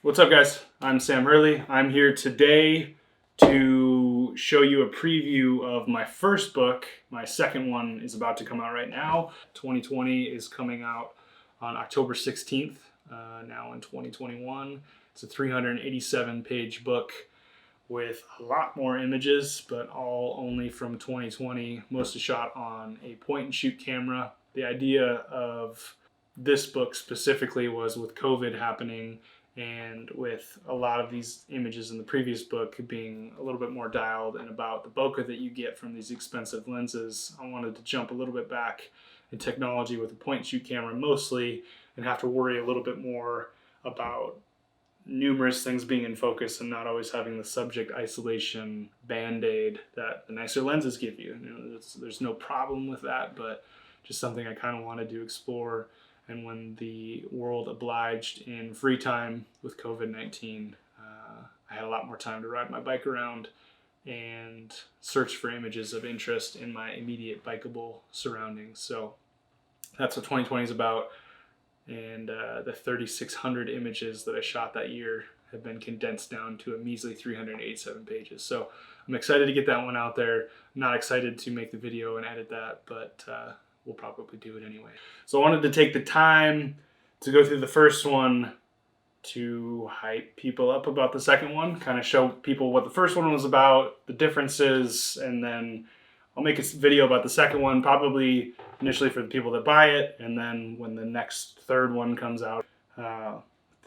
What's up, guys? I'm Sam Hurley. I'm here today to show you a preview of my first book. My second one is about to come out right now. 2020 is coming out on October 16th, now in 2021. It's a 387-page book with a lot more images, but all only from 2020, mostly shot on a point-and-shoot camera. The idea of this book specifically was with COVID happening and with a lot of these images in the previous book being a little bit more dialed and about the bokeh that you get from these expensive lenses, I wanted to jump a little bit back in technology with a point-and-shoot camera mostly and have to worry a little bit more about numerous things being in focus and not always having the subject isolation band-aid that the nicer lenses give you. There's no problem with that, but just something I kind of wanted to explore. And when the world obliged in free time with COVID-19, I had a lot more time to ride my bike around and search for images of interest in my immediate bikeable surroundings. So that's what 2020 is about. And the 3,600 images that I shot that year have been condensed down to a measly 387 pages. So I'm excited to get that one out there. I'm not excited to make the video and edit that, but we'll probably do it anyway. So I wanted to take the time to go through the first one to hype people up about the second one, kind of show people what the first one was about, the differences, and then I'll make a video about the second one, probably initially for the people that buy it, and then when the next third one comes out,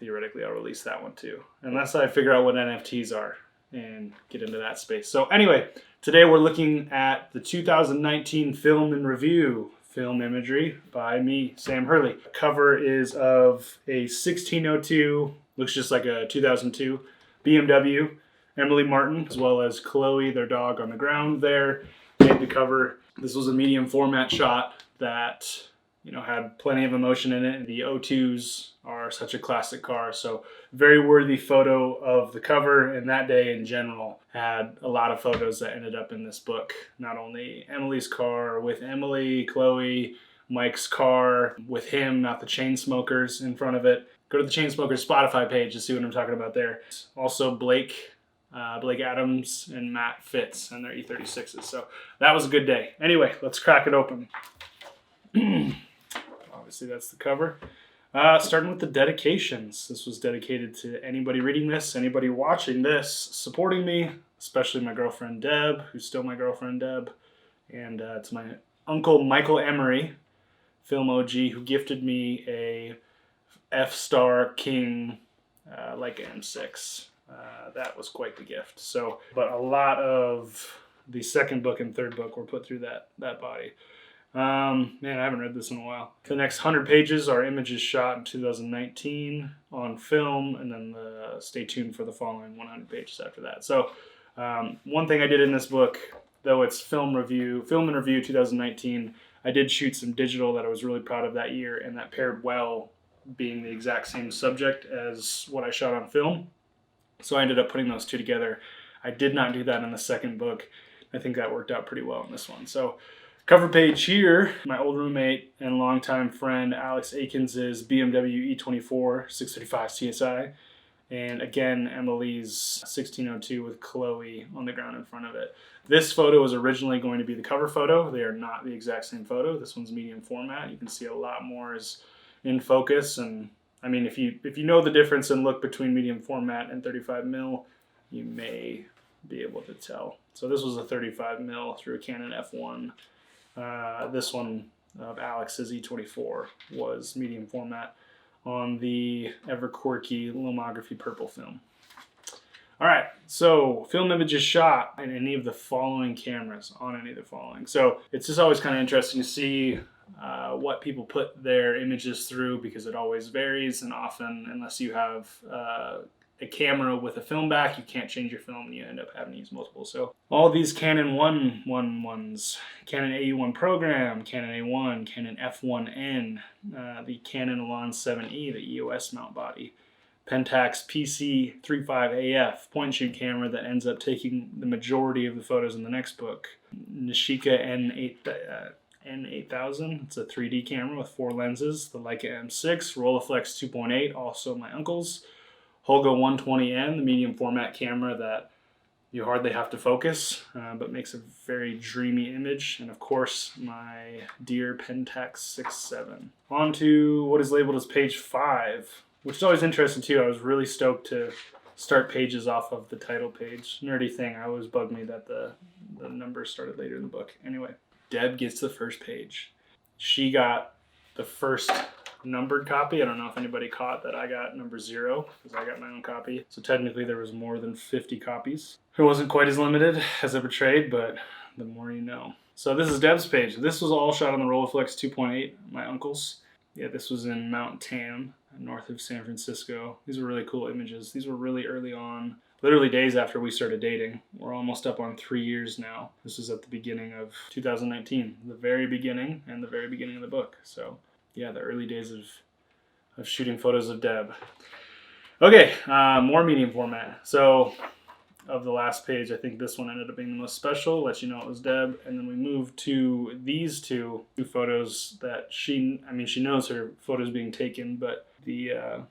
theoretically I'll release that one too, unless I figure out what NFTs are and get into that space. So anyway, today we're looking at the 2019 Film and Review, Film Imagery by me, Sam Hurley. The cover is of a 1602, looks just like a 2002 BMW, Emily Martin, as well as Chloe, their dog, on the ground there. Made the cover. This was a medium format shot that had plenty of emotion in it. The O2s are such a classic car, so very worthy photo of the cover. And that day in general had a lot of photos that ended up in this book. Not only Emily's car with Emily, Chloe, Mike's car with him, not the Chainsmokers in front of it. Go to the Chainsmokers Spotify page to see what I'm talking about there. Also Blake Adams and Matt Fitz and their E36s. So that was a good day. Anyway, let's crack it open. Obviously, that's the cover. Starting with the dedications. This was dedicated to anybody reading this, anybody watching this, supporting me, especially my girlfriend Deb, who's still my girlfriend Deb, and to my uncle Michael Emery, film OG, who gifted me a F-Star King Leica M6. That was quite the gift. So, but a lot of the second book and third book were put through that body. Man, I haven't read this in a while. The next 100 pages are images shot in 2019 on film, and then stay tuned for the following 100 pages after that. So, one thing I did in this book, though it's film and review 2019, I did shoot some digital that I was really proud of that year, and that paired well, being the exact same subject as what I shot on film. So I ended up putting those two together. I did not do that in the second book. I think that worked out pretty well in this one. So cover page here, my old roommate and longtime friend Alex Akins' BMW E24 635 CSI. And again, Emily's 1602 with Chloe on the ground in front of it. This photo was originally going to be the cover photo. They are not the exact same photo. This one's medium format. You can see a lot more is in focus, and I mean, if you know the difference in look between medium format and 35 mil, you may be able to tell. So this was a 35 mil through a Canon F1. This one of Alex's E24 was medium format on the ever quirky Lomography purple film. All right, so film images shot in any of the following cameras, on any of the following. So it's just always kind of interesting to see what people put their images through, because it always varies, and often, unless you have a camera with a film back, you can't change your film and you end up having to use multiple. So all these Canon 1.1s, Canon AE1 program, Canon A1, Canon F1N, the Canon Elan 7E, the EOS mount body, Pentax PC35AF, point-and-shoot camera that ends up taking the majority of the photos in the next book, Nishika N8000, it's a 3D camera with 4 lenses, the Leica M6, Rolleiflex 2.8, also my uncle's, Holga 120N, the medium format camera that you hardly have to focus, but makes a very dreamy image. And of course, my dear Pentax 6.7. On to what is labeled as page 5, which is always interesting too. I was really stoked to start pages off of the title page. Nerdy thing, I always bugged me that the numbers started later in the book. Anyway, Deb gets the first page. She got the first numbered copy. I don't know if anybody caught that I got number 0 because I got my own copy. So technically there was more than 50 copies. It wasn't quite as limited as I portrayed, but the more you know. So this is Deb's page. This was all shot on the Rolleiflex 2.8, my uncle's. Yeah, this was in Mount Tam, north of San Francisco. These were really cool images. These were really early on, literally days after we started dating. We're almost up on 3 years now. This is at the beginning of 2019, the very beginning and the very beginning of the book. So yeah, the early days of shooting photos of Deb. Okay, more medium format. So of the last page, I think this one ended up being the most special. Let you know it was Deb. And then we moved to these two photos that she knows her photos being taken, but the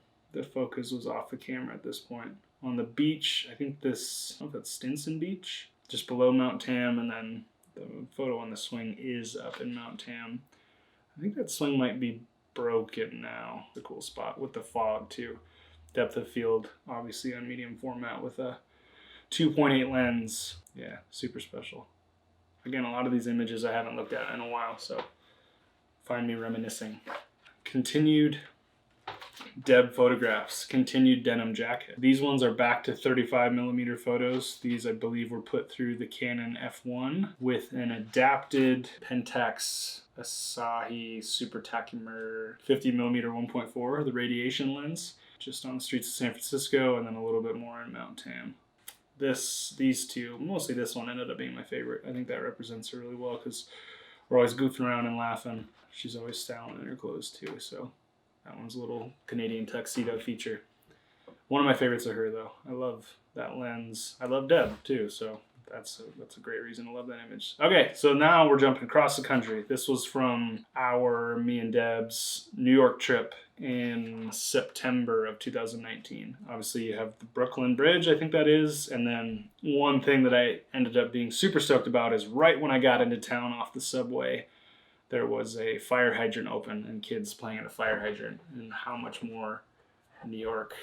focus was off the camera at this point. On the beach, I think this, I don't know if that's Stinson Beach, just below Mount Tam, and then the photo on the swing is up in Mount Tam. I think that swing might be broken now. It's a cool spot with the fog too. Depth of field, obviously on medium format with a 2.8 lens. Yeah, super special. Again, a lot of these images I haven't looked at in a while, so find me reminiscing. Continued Deb photographs, continued denim jacket. These ones are back to 35mm photos. These, I believe, were put through the Canon F1 with an adapted Pentax Asahi Super Tacumer 50mm 1.4, the radiation lens, just on the streets of San Francisco, and then a little bit more in Mount Tam. These two, mostly this one, ended up being my favorite. I think that represents her really well because we're always goofing around and laughing. She's always styling in her clothes too, so that one's a little Canadian tuxedo feature. One of my favorites of her, though. I love that lens. I love Deb, too, so that's a great reason to love that image. Okay, so now we're jumping across the country. This was from me and Deb's New York trip in September of 2019. Obviously, you have the Brooklyn Bridge, I think that is, and then one thing that I ended up being super stoked about is right when I got into town off the subway, there was a fire hydrant open and kids playing at a fire hydrant. And how much more New York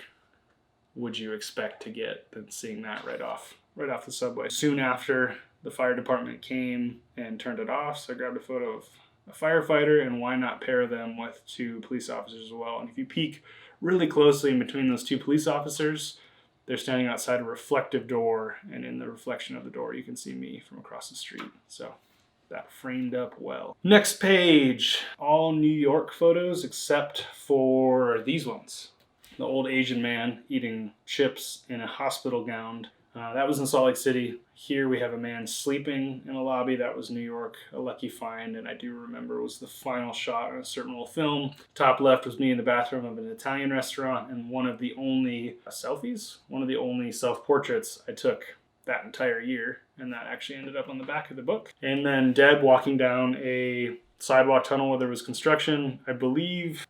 would you expect to get than seeing that right off the subway? Soon after, the fire department came and turned it off, so I grabbed a photo of a firefighter, and why not pair them with 2 police officers as well? And if you peek really closely in between those 2 police officers, they're standing outside a reflective door, and in the reflection of the door, you can see me from across the street. So that framed up well. Next page, all New York photos except for these ones. The old Asian man eating chips in a hospital gown. That was in Salt Lake City. Here we have a man sleeping in a lobby. That was New York, a lucky find, and I do remember it was the final shot on a certain old film. Top left was me in the bathroom of an Italian restaurant, and one of the only self-portraits I took that entire year, and that actually ended up on the back of the book. And then Deb walking down a sidewalk tunnel where there was construction, I believe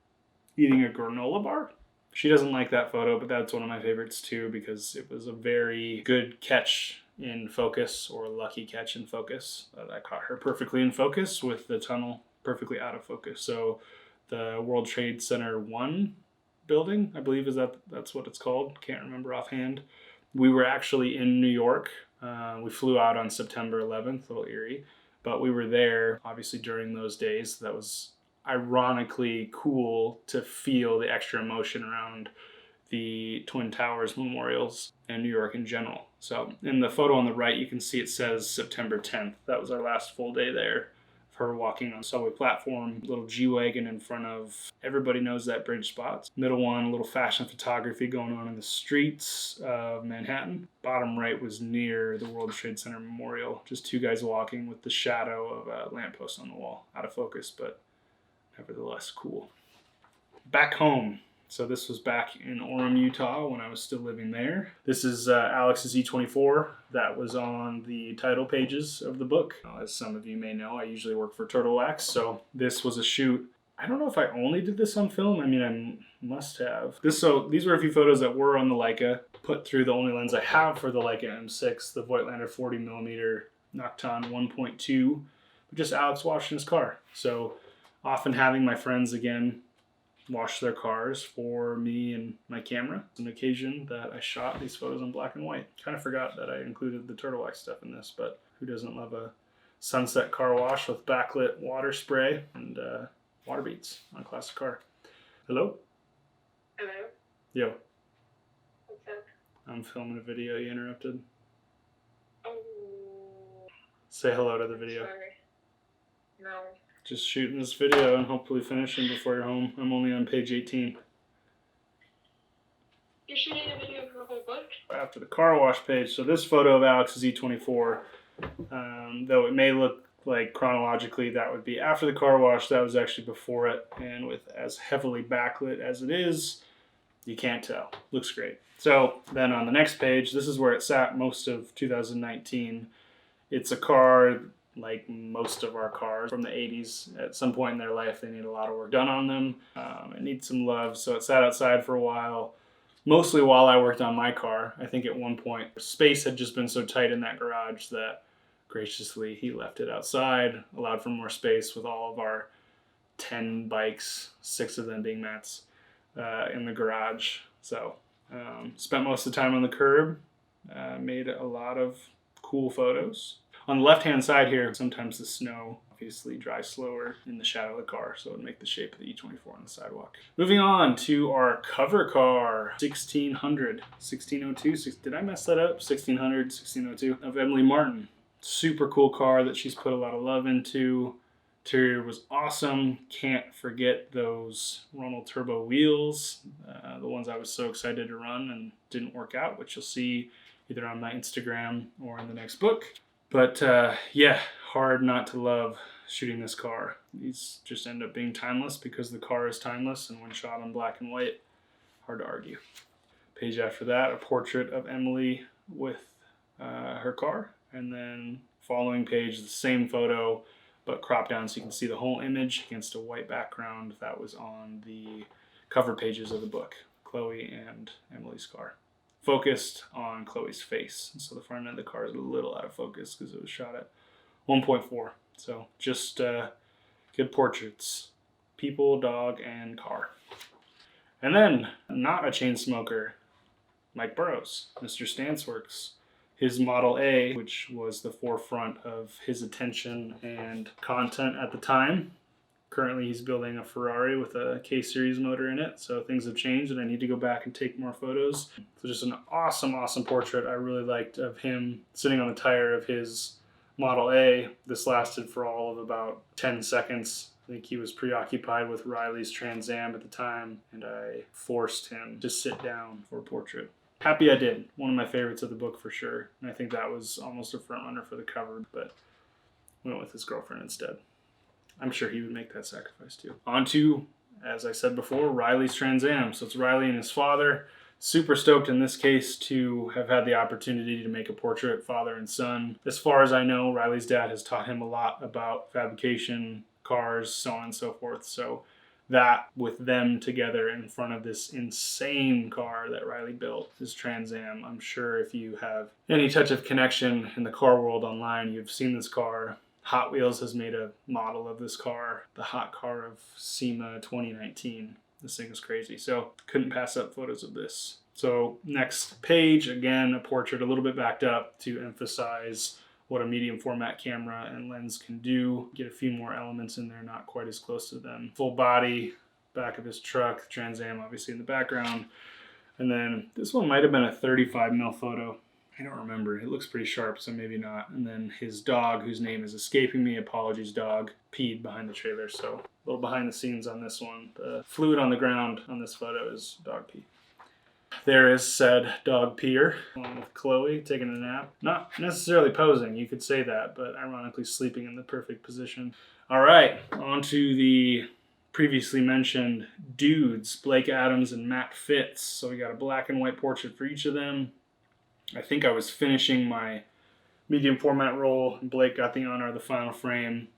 eating a granola bar. She doesn't like that photo, but that's one of my favorites too because it was a very good catch in focus, or lucky catch in focus. I caught her perfectly in focus with the tunnel perfectly out of focus. So the World Trade Center 1 building, I believe that's what it's called. Can't remember offhand. We were actually in New York. We flew out on September 11th, a little eerie, but we were there obviously during those days. That was ironically cool to feel the extra emotion around the Twin Towers memorials and New York in general. So in the photo on the right, you can see it says September 10th. That was our last full day there. Her walking on the subway platform, little G-Wagon in front of, everybody knows that bridge spot. Middle one, a little fashion photography going on in the streets of Manhattan. Bottom right was near the World Trade Center Memorial. Just 2 guys walking with the shadow of a lamppost on the wall. Out of focus, but nevertheless cool. Back home. So this was back in Orem, Utah when I was still living there. This is Alex's E24 that was on the title pages of the book. As some of you may know, I usually work for Turtle Wax, so this was a shoot I don't know if I only did this on film. I mean, I must have. These were a few photos that were on the Leica, put through the only lens I have for the Leica M6, the Voigtlander 40mm Nocton 1.2, just Alex washing his car. So often having my friends again wash their cars for me and my camera. It's an occasion that I shot these photos in black and white. Kind of forgot that I included the turtle wax stuff in this, but who doesn't love a sunset car wash with backlit water spray and water beads on a classic car. Hello? Hello? Yo. What's up? I'm filming a video. You interrupted. Oh. Say hello to the video. Sorry. No. Just shooting this video and hopefully finishing before you're home. I'm only on page 18. You're shooting a video for the whole book? After the car wash page. So this photo of Alex's E24, though it may look like chronologically that would be after the car wash, that was actually before it. And with as heavily backlit as it is, you can't tell. Looks great. So then on the next page, this is where it sat most of 2019. It's a car like most of our cars from the 80s. At some point in their life, they need a lot of work done on them. It needs some love. So it sat outside for a while, mostly while I worked on my car. I think at one point, space had just been so tight in that garage that graciously he left it outside, allowed for more space with all of our 10 bikes, 6 of them being Matt's, in the garage. So spent most of the time on the curb, made a lot of cool photos. On the left-hand side here, sometimes the snow obviously dries slower in the shadow of the car, so it would make the shape of the E24 on the sidewalk. Moving on to our cover car, 1602, did I mess that up? 1602 of Emily Martin. Super cool car that she's put a lot of love into. Interior was awesome. Can't forget those Ronald Turbo wheels, the ones I was so excited to run and didn't work out, which you'll see either on my Instagram or in the next book. But yeah, hard not to love shooting this car. These just end up being timeless because the car is timeless, and when shot in black and white, hard to argue. Page after that, a portrait of Emily with her car, and then following page, the same photo, but cropped down so you can see the whole image against a white background. That was on the cover pages of the book, Chloe and Emily's car. Focused on Chloe's face. So the front end of the car is a little out of focus because it was shot at 1.4. So just good portraits. People, dog, and car. And then, not a chain smoker, Mike Burrows, Mr. Stanceworks. His Model A, which was the forefront of his attention and content at the time. Currently, he's building a Ferrari with a K-Series motor in it, so things have changed and I need to go back and take more photos. So just an awesome, awesome portrait I really liked of him sitting on the tire of his Model A. This lasted for all of about 10 seconds. I think he was preoccupied with Riley's Trans Am at the time, and I forced him to sit down for a portrait. Happy I did. One of my favorites of the book for sure, and I think that was almost a front runner for the cover, but went with his girlfriend instead. I'm sure he would make that sacrifice too. On to, as I said before, Riley's Trans Am. So it's Riley and his father. Super stoked in this case to have had the opportunity to make a portrait, father and son. As far as I know, Riley's dad has taught him a lot about fabrication, cars, so on and so forth. So that with them together in front of this insane car that Riley built, this Trans Am, I'm sure if you have any touch of connection in the car world online, you've seen this car. Hot Wheels has made a model of this car, the hot car of SEMA 2019. This thing is crazy, so couldn't pass up photos of this. So next page, again, a portrait a little bit backed up to emphasize what a medium format camera and lens can do. Get a few more elements in there, not quite as close to them. Full body, back of his truck, Trans Am obviously in the background. And then this one might have been a 35mm photo. I don't remember. It looks pretty sharp, so maybe not. And then his dog, whose name is escaping me, apologies dog, peed behind the trailer. So a little behind the scenes on this one. The fluid on the ground on this photo is dog pee. There is said dog peer, along with Chloe taking a nap. Not necessarily posing, you could say that, but ironically sleeping in the perfect position. All right, on to the previously mentioned dudes, Blake Adams and Matt Fitz. So we got a black and white portrait for each of them. I think I was finishing my medium format roll, and Blake got the honor of the final frame.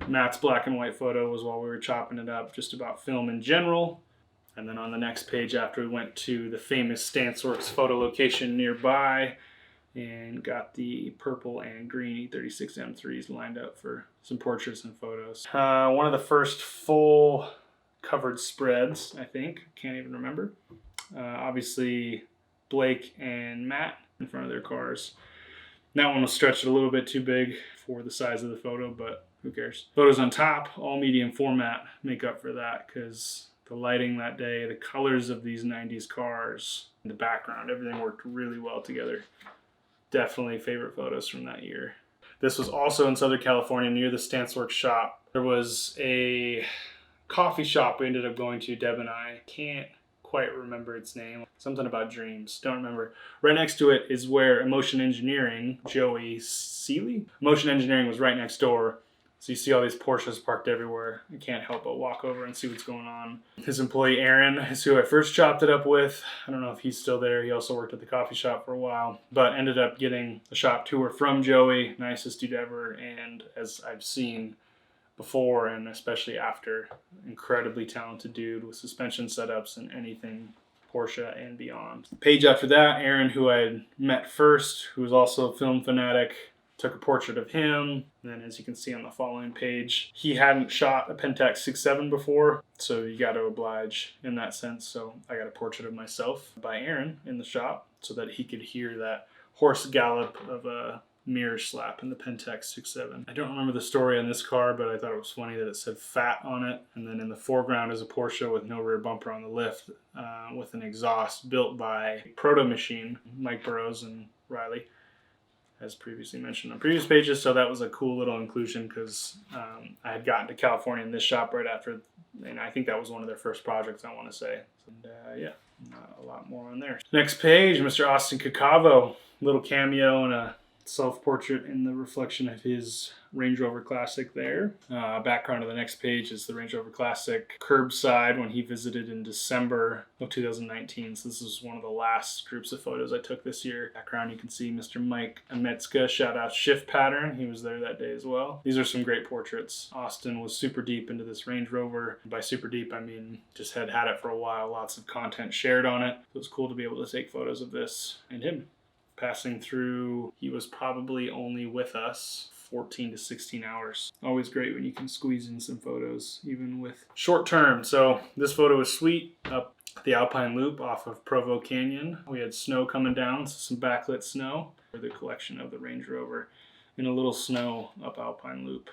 Matt's black and white photo was while we were chopping it up, just about film in general. And then on the next page, after we went to the famous Stanceworks photo location nearby and got the purple and green E36 M3s lined up for some portraits and photos. One of the first full covered spreads, I think. Can't even remember. Obviously, Blake and Matt in front of their cars. That one was stretched a little bit too big for the size of the photo, but who cares? Photos on top, all medium format, make up for that because the lighting that day, the colors of these 90s cars, the background, everything worked really well together. Definitely favorite photos from that year. This was also in Southern California near the Stanceworks shop. There was a coffee shop we ended up going to, Deb and I. Can't quite remember its name. Something about dreams. Don't remember. Right next to it is where Emotion Engineering, Joey Seeley? Emotion Engineering was right next door. So you see all these Porsches parked everywhere. I can't help but walk over and see what's going on. His employee Aaron is who I first chopped it up with. I don't know if he's still there. He also worked at the coffee shop for a while, but ended up getting a shop tour from Joey, nicest dude ever. And as I've seen before, and especially after, incredibly talented dude with suspension setups and anything Porsche and beyond. The page after that, Aaron, who I had met first, who was also a film fanatic, took a portrait of him. And then as you can see on the following page, he hadn't shot a Pentax 6.7 before, so you got to oblige in that sense. So I got a portrait of myself by Aaron in the shop so that he could hear that horse gallop of a mirror slap in the Pentax 6.7. I don't remember the story on this car, but I thought it was funny that it said fat on it. And then in the foreground is a Porsche with no rear bumper on the lift with an exhaust built by Proto Machine, Mike Burrows and Riley, as previously mentioned on previous pages. So that was a cool little inclusion because I had gotten to California in this shop right after, and I think that was one of their first projects, I want to say. And yeah, not a lot more on there. Next page, Mr. Austin Cacavo, little cameo and a self-portrait in the reflection of his Range Rover Classic there. Background of the next page is the Range Rover Classic curbside when he visited in December of 2019. So this is one of the last groups of photos I took this year. Background, you can see Mr. Mike Ametska, shout out Shift Pattern. He was there that day as well. These are some great portraits. Austin was super deep into this Range Rover. By super deep, I mean just had it for a while. Lots of content shared on it. It was cool to be able to take photos of this and him. Passing through, he was probably only with us 14 to 16 hours. Always great when you can squeeze in some photos, even with short term. So this photo is sweet up the Alpine Loop off of Provo Canyon. We had snow coming down, so some backlit snow for the collection of the Range Rover in a little snow up Alpine Loop.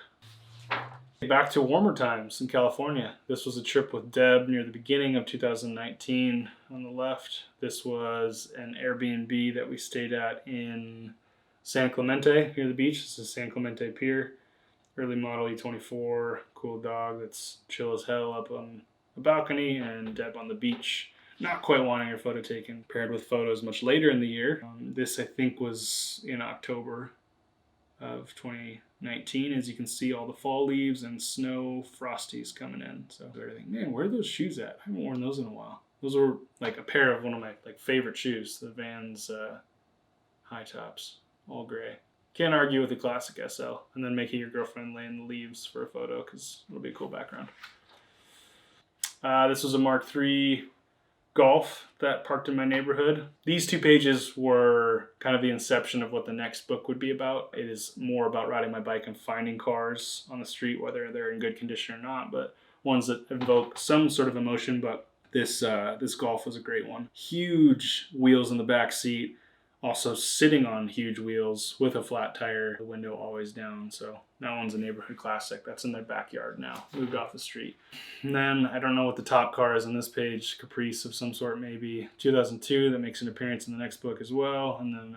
Back to warmer times in California. This was a trip with Deb near the beginning of 2019 on the left. This was an Airbnb that we stayed at in San Clemente near the beach. This is San Clemente Pier. Early model E24, cool dog that's chill as hell up on a balcony, and Deb on the beach, not quite wanting her photo taken, paired with photos much later in the year. This I think was in October of 2019. As you can see, all the fall leaves and snow frosties coming in. So everything, man, where are those shoes at? I haven't worn those in a while. Those were like a pair of one of my favorite shoes, the Vans high tops, all gray. Can't argue with the classic SL. And then making your girlfriend lay in the leaves for a photo because it'll be a cool background. This was a Mark III Golf that parked in my neighborhood. These two pages were kind of the inception of what the next book would be about. It is more about riding my bike and finding cars on the street, whether they're in good condition or not, but ones that evoke some sort of emotion. But this Golf was a great one. Huge wheels in the back seat, also sitting on huge wheels with a flat tire, the window always down. So that one's a neighborhood classic. That's in their backyard now, moved off the street. And then I don't know what the top car is on this page, Caprice of some sort maybe. 2002, that makes an appearance in the next book as well. And then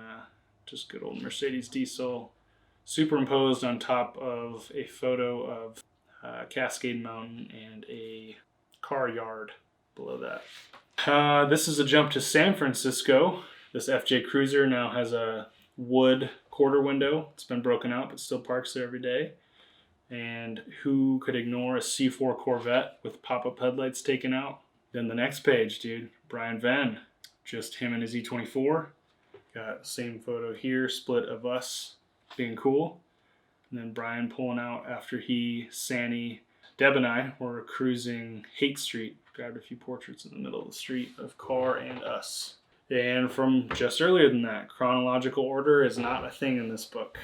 just good old Mercedes diesel superimposed on top of a photo of Cascade Mountain and a car yard below that. This is a jump to San Francisco. This FJ Cruiser now has a wood quarter window. It's been broken out, but still parks there every day. And who could ignore a C4 Corvette with pop-up headlights taken out? Then the next page, dude, Brian Venn. Just him and his E24. Got the same photo here, split of us being cool. And then Brian pulling out after he, Sanny, Deb and I were cruising Haight Street. Grabbed a few portraits in the middle of the street of Carr and us. And from just earlier than that, chronological order is not a thing in this book.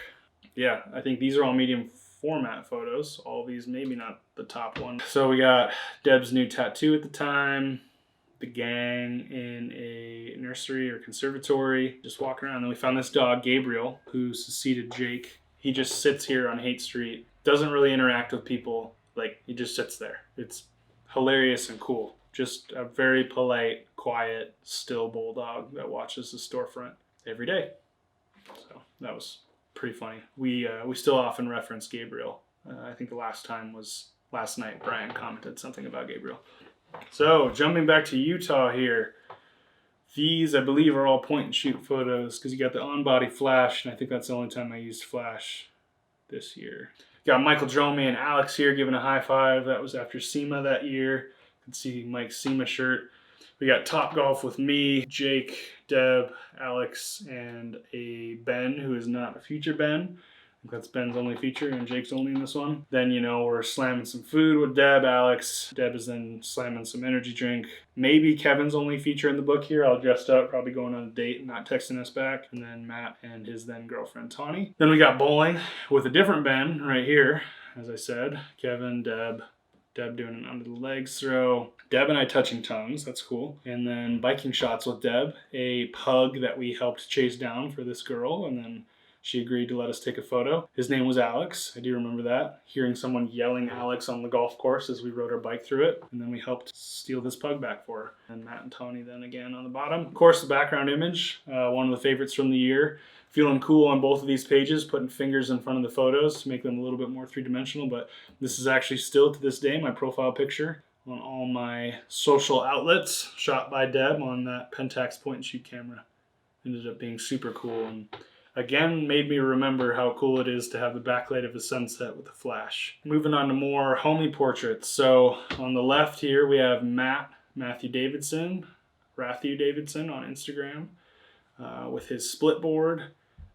Yeah, I think these are all medium format photos. All these, maybe not the top one. So we got Deb's new tattoo at the time, the gang in a nursery or conservatory, just walking around. Then we found this dog, Gabriel, who succeeded Jake. He just sits here on Haight Street, doesn't really interact with people. Like, he just sits there. It's hilarious and cool. Just a very polite, quiet, still bulldog that watches the storefront every day. So that was pretty funny. We still often reference Gabriel. I think the last time was last night. Brian commented something about Gabriel. So jumping back to Utah here. These, I believe, are all point and shoot photos because you got the on-body flash, and I think that's the only time I used flash this year. Got Michael Dromey and Alex here giving a high five. That was after SEMA that year. You can see Mike's SEMA shirt. We got Top Golf with me, Jake, Deb, Alex, and a Ben who is not a future Ben. I think that's Ben's only feature and Jake's only in this one. Then, we're slamming some food with Deb, Alex. Deb is then slamming some energy drink. Maybe Kevin's only feature in the book here, all dressed up, probably going on a date and not texting us back. And then Matt and his then girlfriend, Tawny. Then we got bowling with a different Ben right here, as I said. Kevin, Deb doing an under the legs throw. Deb and I touching tongues, that's cool. And then biking shots with Deb, a pug that we helped chase down for this girl, and then she agreed to let us take a photo. His name was Alex. I do remember that. Hearing someone yelling Alex on the golf course as we rode our bike through it. And then we helped steal this pug back for her. And Matt and Tony then again on the bottom. Of course, the background image, one of the favorites from the year. Feeling cool on both of these pages, putting fingers in front of the photos to make them a little bit more three-dimensional. But this is actually still to this day my profile picture on all my social outlets. Shot by Deb on that Pentax point and shoot camera. Ended up being super cool. And again, made me remember how cool it is to have the backlight of a sunset with a flash. Moving on to more homie portraits. So on the left here, we have Matthew Davidson on Instagram with his split board,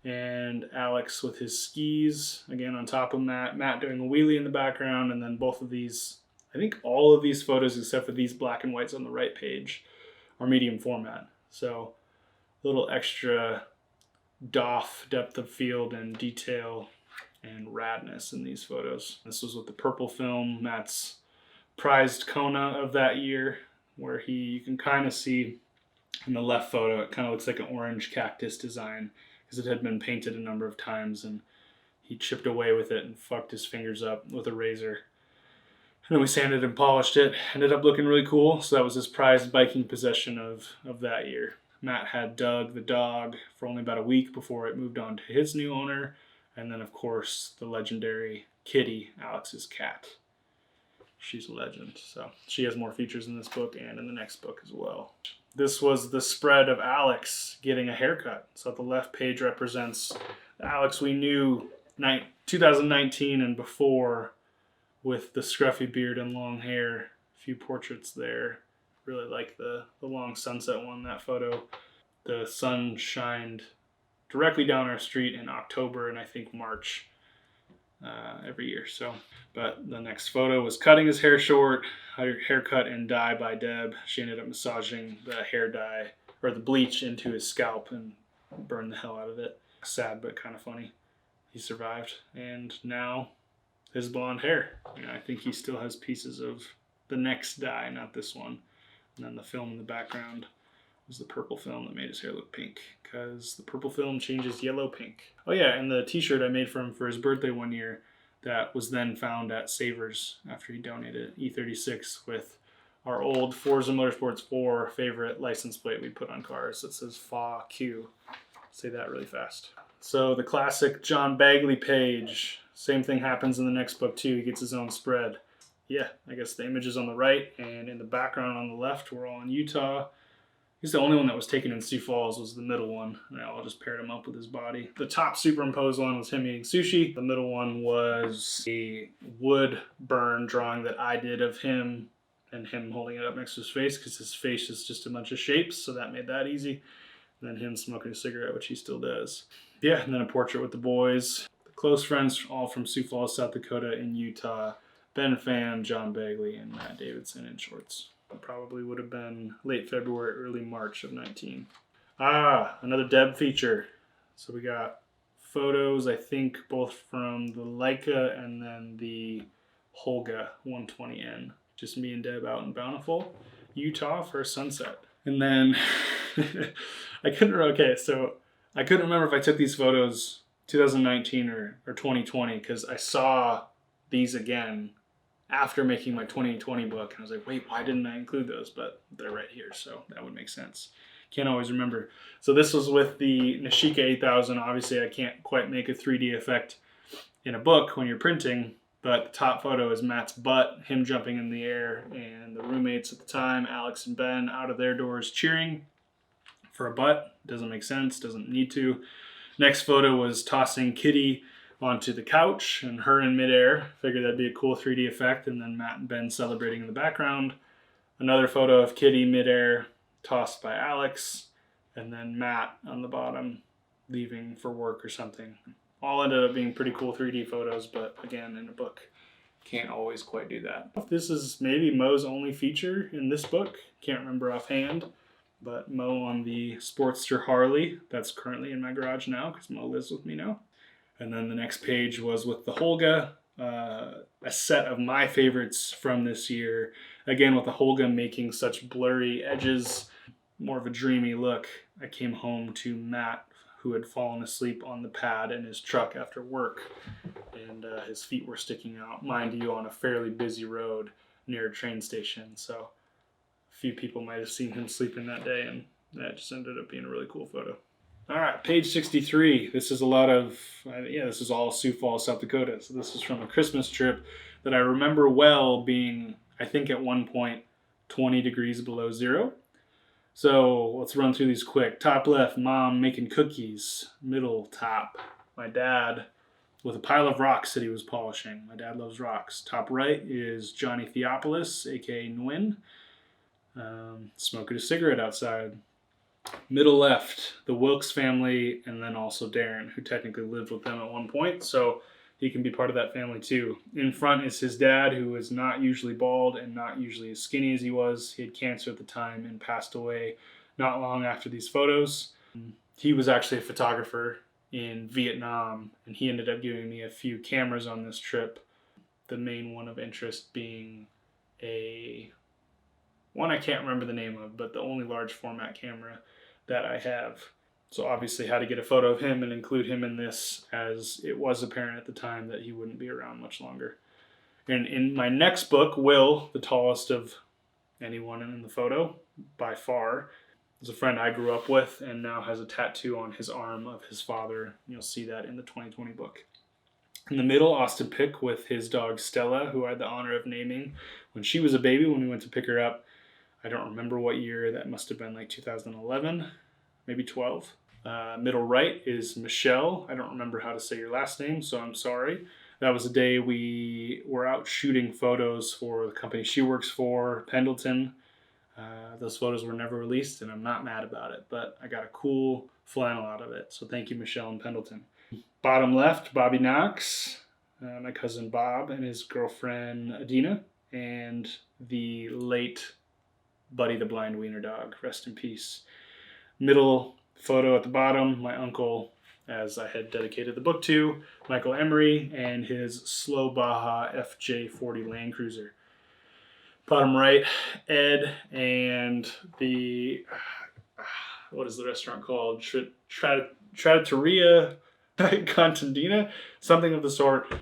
and Alex with his skis, again on top of Matt doing a wheelie in the background, and then both of these, I think all of these photos except for these black and whites on the right page are medium format. So a little extra depth of field and detail and radness in these photos. This was with the purple film, Matt's prized Kona of that year, where you can kind of see in the left photo, it kind of looks like an orange cactus design because it had been painted a number of times and he chipped away with it and fucked his fingers up with a razor. And then we sanded and polished it. Ended up looking really cool. So that was his prized biking possession of that year. Matt had Doug, the dog, for only about a week before it moved on to his new owner. And then, of course, the legendary Kitty, Alex's cat. She's a legend. So she has more features in this book and in the next book as well. This was the spread of Alex getting a haircut. So the left page represents Alex we knew 2019 and before, with the scruffy beard and long hair. A few portraits there. Really like the long sunset one, that photo. The sun shined directly down our street in October and I think March every year. But the next photo was cutting his hair short, haircut and dye by Deb. She ended up massaging the hair dye or the bleach into his scalp and burned the hell out of it. Sad but kind of funny. He survived, and now his blonde hair. I think he still has pieces of the next dye, not this one. And then the film in the background was the purple film that made his hair look pink, because the purple film changes yellow pink. Oh yeah, and the t-shirt I made for him for his birthday one year that was then found at Savers after he donated E36 with our old Forza Motorsports 4 favorite license plate we put on cars that says FAQ. Say that really fast. So the classic John Bagley page. Same thing happens in the next book too. He gets his own spread. Yeah, I guess the images on the right and in the background on the left were all in Utah. He's the only one that was taken in Sioux Falls was the middle one. And I just paired him up with his body. The top superimposed one was him eating sushi. The middle one was a wood burn drawing that I did of him and him holding it up next to his face because his face is just a bunch of shapes, so that made that easy. And then him smoking a cigarette, which he still does. Yeah, and then a portrait with the boys. The close friends, all from Sioux Falls, South Dakota, in Utah. Ben Pham, John Bagley, and Matt Davidson in shorts. It probably would have been late February, early March of 19. Another Deb feature. So we got photos, I think, both from the Leica and then the Holga 120N. Just me and Deb out in Bountiful, Utah for sunset. And then I couldn't remember if I took these photos 2019 or 2020 because I saw these again after making my 2020 book, and I was like, wait, why didn't I include those? But they're right here, so that would make sense. Can't always remember. So this was with the Nishika 8000. Obviously, I can't quite make a 3D effect in a book when you're printing, but the top photo is Matt's butt, him jumping in the air, and the roommates at the time, Alex and Ben, out of their doors cheering for a butt. Doesn't make sense, doesn't need to. Next photo was tossing Kitty onto the couch and her in midair. Figured that'd be a cool 3D effect, and then Matt and Ben celebrating in the background. Another photo of Kitty midair tossed by Alex, and then Matt on the bottom leaving for work or something. All ended up being pretty cool 3D photos, but again, in a book, can't always quite do that. This is maybe Mo's only feature in this book. Can't remember offhand, but Mo on the Sportster Harley. That's currently in my garage now because Mo lives with me now. And then the next page was with the Holga, a set of my favorites from this year. Again, with the Holga making such blurry edges, more of a dreamy look. I came home to Matt, who had fallen asleep on the pad in his truck after work, and his feet were sticking out, mind you, on a fairly busy road near a train station. So a few people might have seen him sleeping that day, and that just ended up being a really cool photo. All right, page 63. This is a lot of, this is all Sioux Falls, South Dakota. So this is from a Christmas trip that I remember well being, I think at one point, 20 degrees below zero. So let's run through these quick. Top left, Mom making cookies. Middle top, my dad with a pile of rocks that he was polishing. My dad loves rocks. Top right is Johnny Theopolis, aka Nguyen, smoking a cigarette outside. Middle left, the Wilkes family, and then also Darren, who technically lived with them at one point, so he can be part of that family too. In front is his dad, who is not usually bald and not usually as skinny as he was. He had cancer at the time and passed away not long after these photos. He was actually a photographer in Vietnam, and he ended up giving me a few cameras on this trip. The main one of interest being one I can't remember the name of, but the only large format camera that I have. So obviously had to get a photo of him and include him in this, as it was apparent at the time that he wouldn't be around much longer. And in my next book, Will, the tallest of anyone in the photo, by far, is a friend I grew up with and now has a tattoo on his arm of his father. You'll see that in the 2020 book. In the middle, Austin Pick with his dog Stella, who I had the honor of naming when she was a baby when we went to pick her up. I don't remember what year. That must have been like 2011, maybe 12. Middle right is Michelle. I don't remember how to say your last name, so I'm sorry. That was the day we were out shooting photos for the company she works for, Pendleton. Those photos were never released, and I'm not mad about it, but I got a cool flannel out of it. So thank you, Michelle and Pendleton. Bottom left, Bobby Knox, my cousin Bob and his girlfriend Adina, and the late Buddy the Blind Wiener Dog, rest in peace. Middle photo at the bottom, my uncle, as I had dedicated the book to, Michael Emery, and his slow Baja FJ40 Land Cruiser. Bottom right, Ed and the, what is the restaurant called? Trattoria Contadina, something of the sort.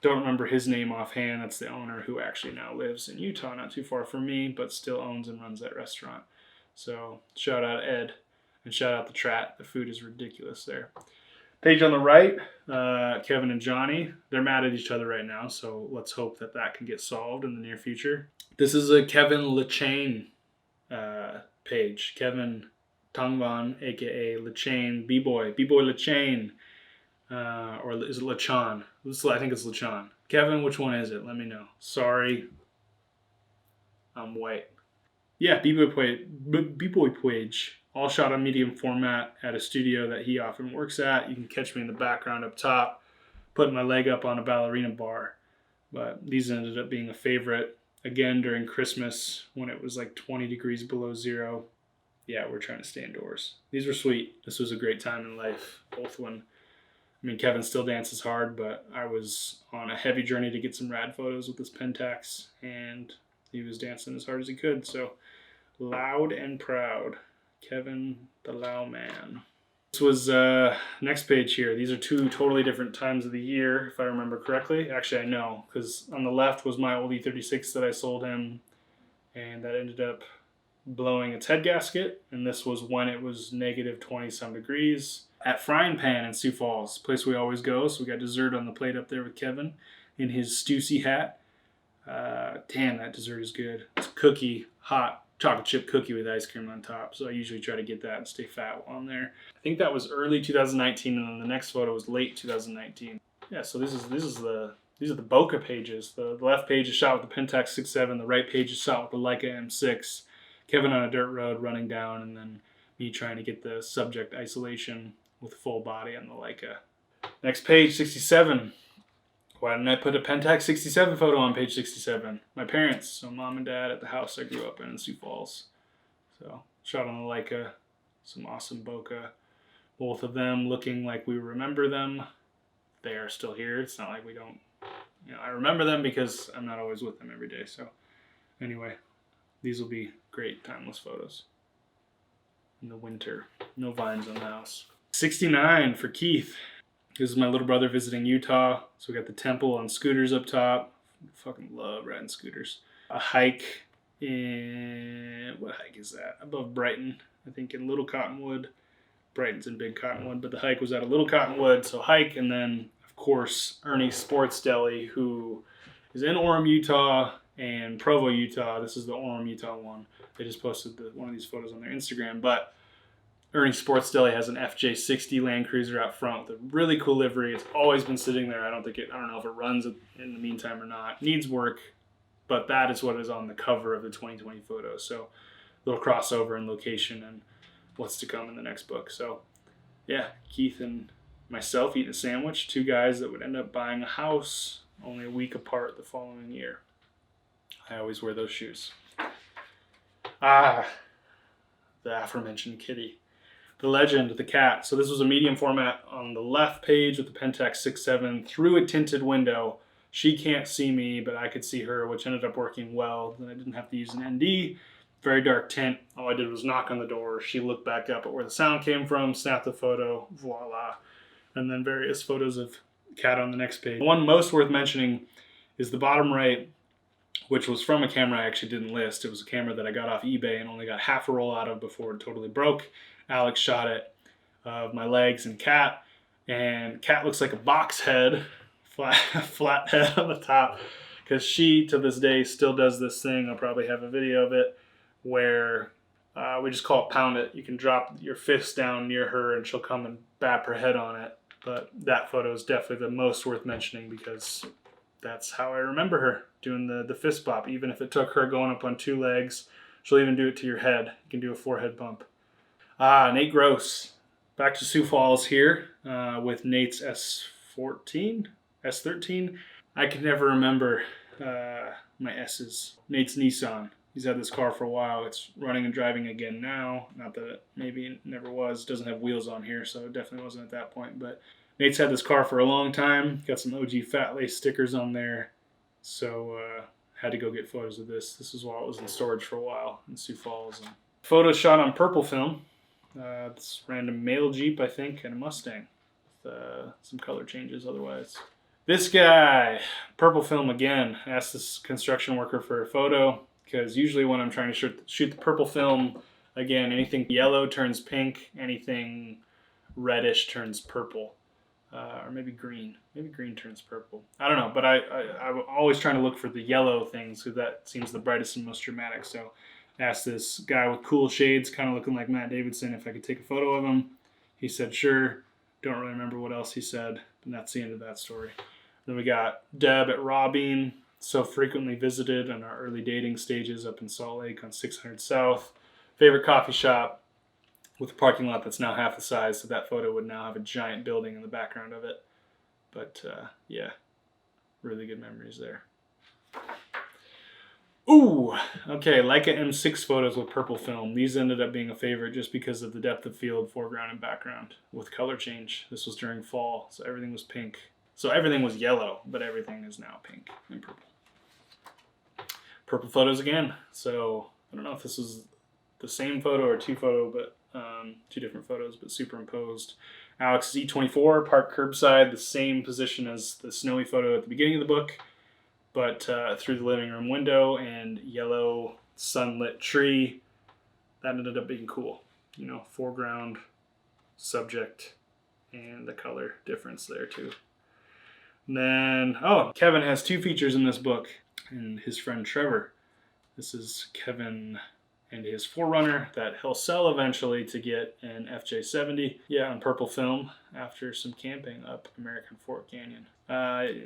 Don't remember his name offhand. That's the owner who actually now lives in Utah, not too far from me, but still owns and runs that restaurant. So shout out Ed and shout out the Trat. The food is ridiculous there. Page on the right, Kevin and Johnny. They're mad at each other right now, so let's hope that that can get solved in the near future. This is a Kevin LeChain page. Kevin Tongvan, aka LeChain, B-Boy LeChain. Or is it LeChan? I think it's LeChan. Kevin, which one is it? Let me know. Sorry. I'm white. Yeah, B-Boy page. All shot on medium format at a studio that he often works at. You can catch me in the background up top. putting my leg up on a ballerina bar. But these ended up being a favorite again during Christmas when it was like 20 degrees below zero. Yeah, we're trying to stay indoors. These were sweet. This was a great time in life. Both when, I mean, Kevin still dances hard, but I was on a heavy journey to get some rad photos with this Pentax, and he was dancing as hard as he could. So loud and proud. Kevin the Low Man. This was next page here. These are two totally different times of the year, if I remember correctly. Actually, I know, because on the left was my old E36 that I sold him, and that ended up blowing its head gasket. And this was when it was negative 20 some degrees at Frying Pan in Sioux Falls, place we always go. So we got dessert on the plate up there with Kevin in his Stussy hat. Damn, that dessert is good. It's cookie, hot chocolate chip cookie with ice cream on top. So I usually try to get that and stay fat while I'm there. I think that was early 2019, and then the next photo was late 2019. Yeah, so these are the bokeh pages. The left page is shot with the Pentax 6.7. The right page is shot with the Leica M6. Kevin on a dirt road running down, and then me trying to get the subject isolation with full body on the Leica. Next page, 67. Why didn't I put a Pentax 67 photo on page 67? My parents, so mom and dad at the house I grew up in Sioux Falls. So, shot on the Leica, some awesome bokeh. Both of them looking like we remember them. They are still here. It's not like we don't, I remember them because I'm not always with them every day. So, anyway, these will be great timeless photos. In the winter. No vines on the house. 69 for Keith. This is my little brother visiting Utah. So we got the temple on scooters up top. Fucking love riding scooters. A hike in, what hike is that? Above Brighton, I think in Little Cottonwood. Brighton's in Big Cottonwood, but the hike was at a Little Cottonwood. So hike, and then of course Ernie's Sports Deli, who is in Orem, Utah, and Provo, Utah. This is the Orem, Utah one. They just posted one of these photos on their Instagram, but Ernie's Sports Deli has an FJ60 Land Cruiser out front with a really cool livery. It's always been sitting there. I don't know if it runs in the meantime or not. Needs work, but that is what is on the cover of the 2020 photo. So a little crossover in location and what's to come in the next book. So yeah, Keith and myself eating a sandwich. Two guys that would end up buying a house only a week apart the following year. I always wear those shoes. The aforementioned kitty. The legend, the cat. So this was a medium format on the left page with the Pentax 6.7 through a tinted window. She can't see me, but I could see her, which ended up working well. Then I didn't have to use an ND. Very dark tint. All I did was knock on the door. She looked back up at where the sound came from, snapped the photo, voila. And then various photos of cat on the next page. One most worth mentioning is the bottom right, which was from a camera I actually didn't list. It was a camera that I got off eBay and only got half a roll out of before it totally broke. Alex shot it of my legs and cat, and cat looks like a box head, flat head on the top, because she to this day still does this thing. I'll probably have a video of it where we just call it pound it. You can drop your fist down near her and she'll come and bap her head on it. But that photo is definitely the most worth mentioning because that's how I remember her doing the fist bop. Even if it took her going up on two legs, she'll even do it to your head. You can do a forehead bump. Nate Gross, back to Sioux Falls here with Nate's S13. I can never remember my S's. Nate's Nissan. He's had this car for a while. It's running and driving again now. Not that it maybe never was. It doesn't have wheels on here, so it definitely wasn't at that point. But Nate's had this car for a long time. Got some OG Fat Lace stickers on there. So had to go get photos of this. This is while it was in storage for a while in Sioux Falls. And photos shot on purple film. This random male Jeep, I think, and a Mustang with some color changes otherwise. This guy, purple film again. I asked this construction worker for a photo because usually when I'm trying to shoot the purple film, again, anything yellow turns pink, anything reddish turns purple, or maybe green. Maybe green turns purple. I don't know, but I'm always trying to look for the yellow things because that seems the brightest and most dramatic. So asked this guy with cool shades, kind of looking like Matt Davidson, if I could take a photo of him. He said, sure. Don't really remember what else he said, and that's the end of that story. Then we got Deb at Robin, so frequently visited in our early dating stages up in Salt Lake on 600 South. Favorite coffee shop with a parking lot that's now half the size, so that photo would now have a giant building in the background of it. But yeah, really good memories there. Ooh, okay, Leica M6 photos with purple film. These ended up being a favorite just because of the depth of field, foreground, and background with color change. This was during fall, so everything was pink. So everything was yellow, but everything is now pink and purple. Purple photos again. So I don't know if this is the same photo or two different photos, but superimposed. Alex's E24 parked curbside, the same position as the snowy photo at the beginning of the book, but through the living room window, and yellow sunlit tree. That ended up being cool. You know, foreground, subject, and the color difference there too. And then, Kevin has two features in this book, and his friend Trevor. This is Kevin and his Forerunner that he'll sell eventually to get an FJ70. Yeah, on purple film after some camping up American Fork Canyon.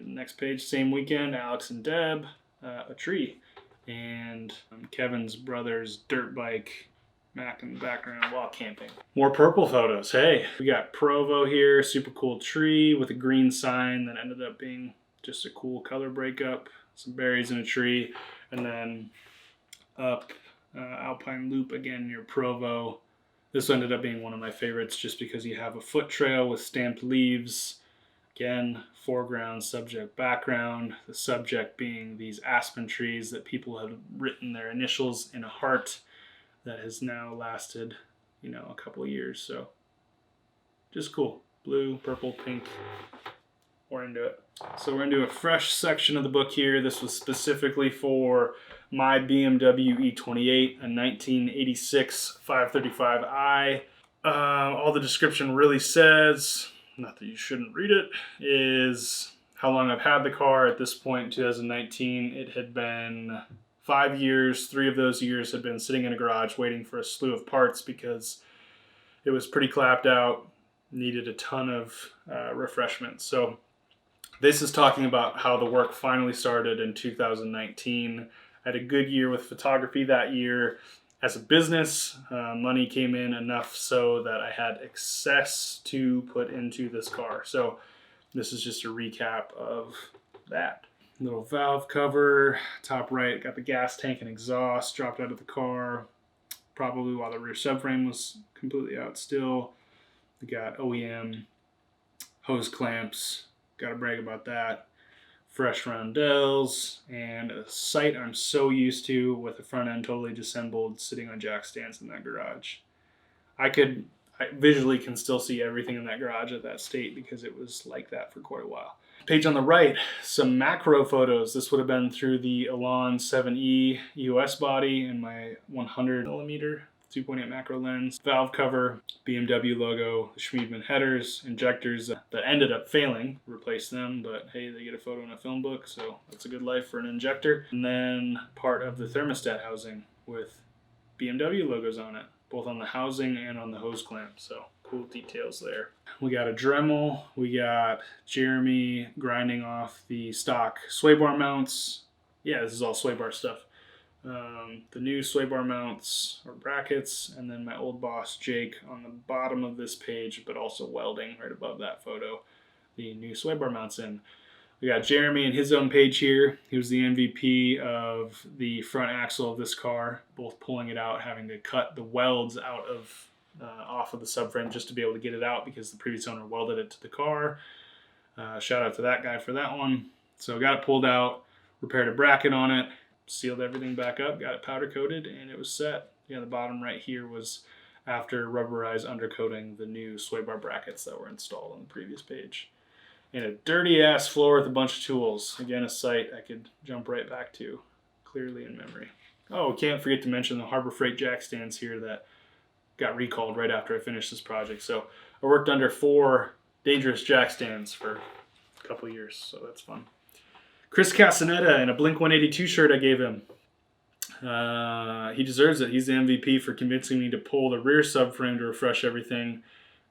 Next page, same weekend, Alex and Deb, a tree. And Kevin's brother's dirt bike, Mac in the background while camping. More purple photos. Hey, we got Provo here, super cool tree with a green sign that ended up being just a cool color breakup. Some berries in a tree. And then up Alpine Loop again near Provo. This ended up being one of my favorites just because you have a foot trail with stamped leaves. Again, foreground, subject, background. The subject being these aspen trees that people have written their initials in a heart that has now lasted, a couple of years. So just cool. Blue, purple, pink. We're into it. So we're into a fresh section of the book here. This was specifically for my BMW E28, a 1986 535i. All the description really says, not that you shouldn't read it, is how long I've had the car. At this point in 2019, it had been 5 years. 3 of those years had been sitting in a garage waiting for a slew of parts because it was pretty clapped out, needed a ton of refreshment. So this is talking about how the work finally started in 2019. I had a good year with photography that year. As a business, money came in enough so that I had excess to put into this car. So this is just a recap of that. Little valve cover, top right, got the gas tank and exhaust dropped out of the car, probably while the rear subframe was completely out still. We got OEM hose clamps, gotta brag about that. Fresh roundels, and a sight I'm so used to with the front end totally disassembled sitting on jack stands in that garage. I visually can still see everything in that garage at that state because it was like that for quite a while. Page on the right, some macro photos. This would have been through the Elan 7E EOS body and my 100mm 2.8 macro lens, valve cover, BMW logo, the Schmiedman headers, injectors that ended up failing, replaced them, but hey, they get a photo in a film book, so that's a good life for an injector. And then part of the thermostat housing with BMW logos on it, both on the housing and on the hose clamp, so cool details there. We got a Dremel, we got Jeremy grinding off the stock sway bar mounts. Yeah, this is all sway bar stuff. The new sway bar mounts or brackets, and then my old boss Jake on the bottom of this page, but also welding right above that photo, the new sway bar mounts in. We got Jeremy in his own page here. He was the MVP of the front axle of this car, both pulling it out, having to cut the welds out of off of the subframe just to be able to get it out because the previous owner welded it to the car. Shout out to that guy for that one. So got it pulled out, repaired a bracket on it, sealed everything back up, got it powder coated, and it was set. Yeah, the bottom right here was after rubberized undercoating the new sway bar brackets that were installed on the previous page. And a dirty ass floor with a bunch of tools. Again, a site I could jump right back to, clearly in memory. Oh, can't forget to mention the Harbor Freight jack stands here that got recalled right after I finished this project. So I worked under 4 dangerous jack stands for a couple years, so that's fun. Chris Castaneda in a Blink-182 shirt I gave him. He deserves it. He's the MVP for convincing me to pull the rear subframe to refresh everything.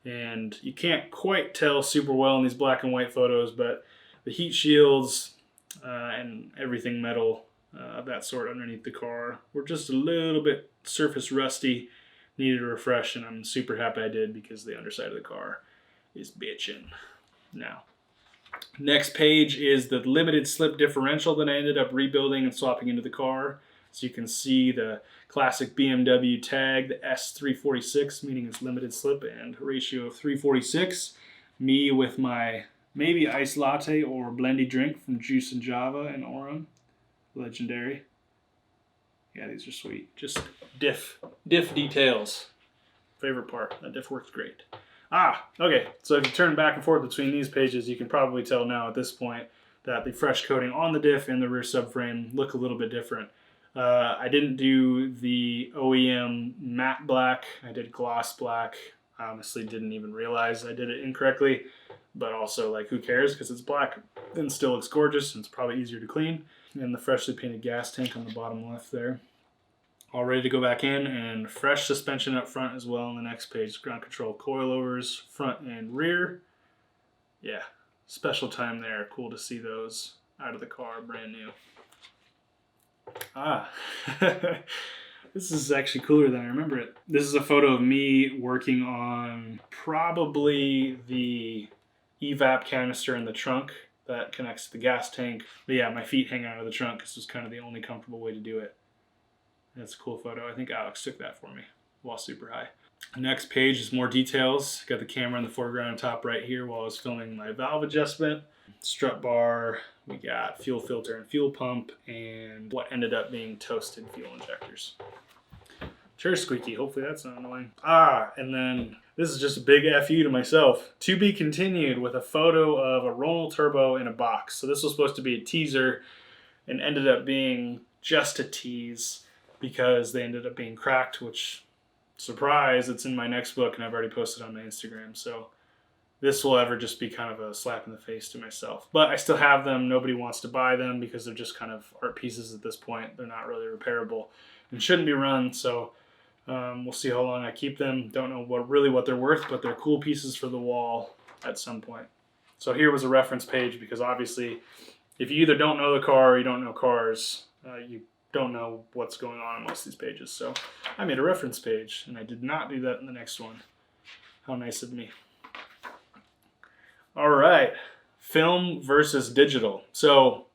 And you can't quite tell super well in these black and white photos, but the heat shields and everything metal of that sort underneath the car were just a little bit surface rusty, needed a refresh, and I'm super happy I did because the underside of the car is bitchin' now. Next page is the limited slip differential that I ended up rebuilding and swapping into the car. So you can see the classic BMW tag, the S346, meaning it's limited slip and ratio of 346. Me with my maybe iced latte or blendy drink from Juice and Java in Orem. Legendary. Yeah, these are sweet. Just diff details. Favorite part. That diff works great. Okay. So if you turn back and forth between these pages, you can probably tell now at this point that the fresh coating on the diff and the rear subframe look a little bit different. I didn't do the OEM matte black. I did gloss black. I honestly didn't even realize I did it incorrectly, but also, like, who cares, because it's black and still looks gorgeous and it's probably easier to clean. And the freshly painted gas tank on the bottom left there. All ready to go back in, and fresh suspension up front as well on the next page. Ground control coilovers, front and rear. Yeah, special time there. Cool to see those out of the car, brand new. This is actually cooler than I remember it. This is a photo of me working on probably the evap canister in the trunk that connects to the gas tank. But yeah, my feet hang out of the trunk because it's kind of the only comfortable way to do it. That's a cool photo. I think Alex took that for me while super high. Next page is more details. Got the camera in the foreground top right here while I was filming my valve adjustment. Strut bar. We got fuel filter and fuel pump, and what ended up being toasted fuel injectors. Chair squeaky. Hopefully that's not annoying. And then this is just a big FU to myself. To be continued with a photo of a Ronald Turbo in a box. So this was supposed to be a teaser and ended up being just a tease, because they ended up being cracked, which, surprise, it's in my next book and I've already posted on my Instagram. So this will ever just be kind of a slap in the face to myself. But I still have them. Nobody wants to buy them because they're just kind of art pieces at this point. They're not really repairable and shouldn't be run. So we'll see how long I keep them. Don't know what they're worth, but they're cool pieces for the wall at some point. So here was a reference page, because obviously if you either don't know the car or you don't know cars, you don't know what's going on most of these pages. So I made a reference page, and I did not do that in the next one. How nice of me. All right, film versus digital. So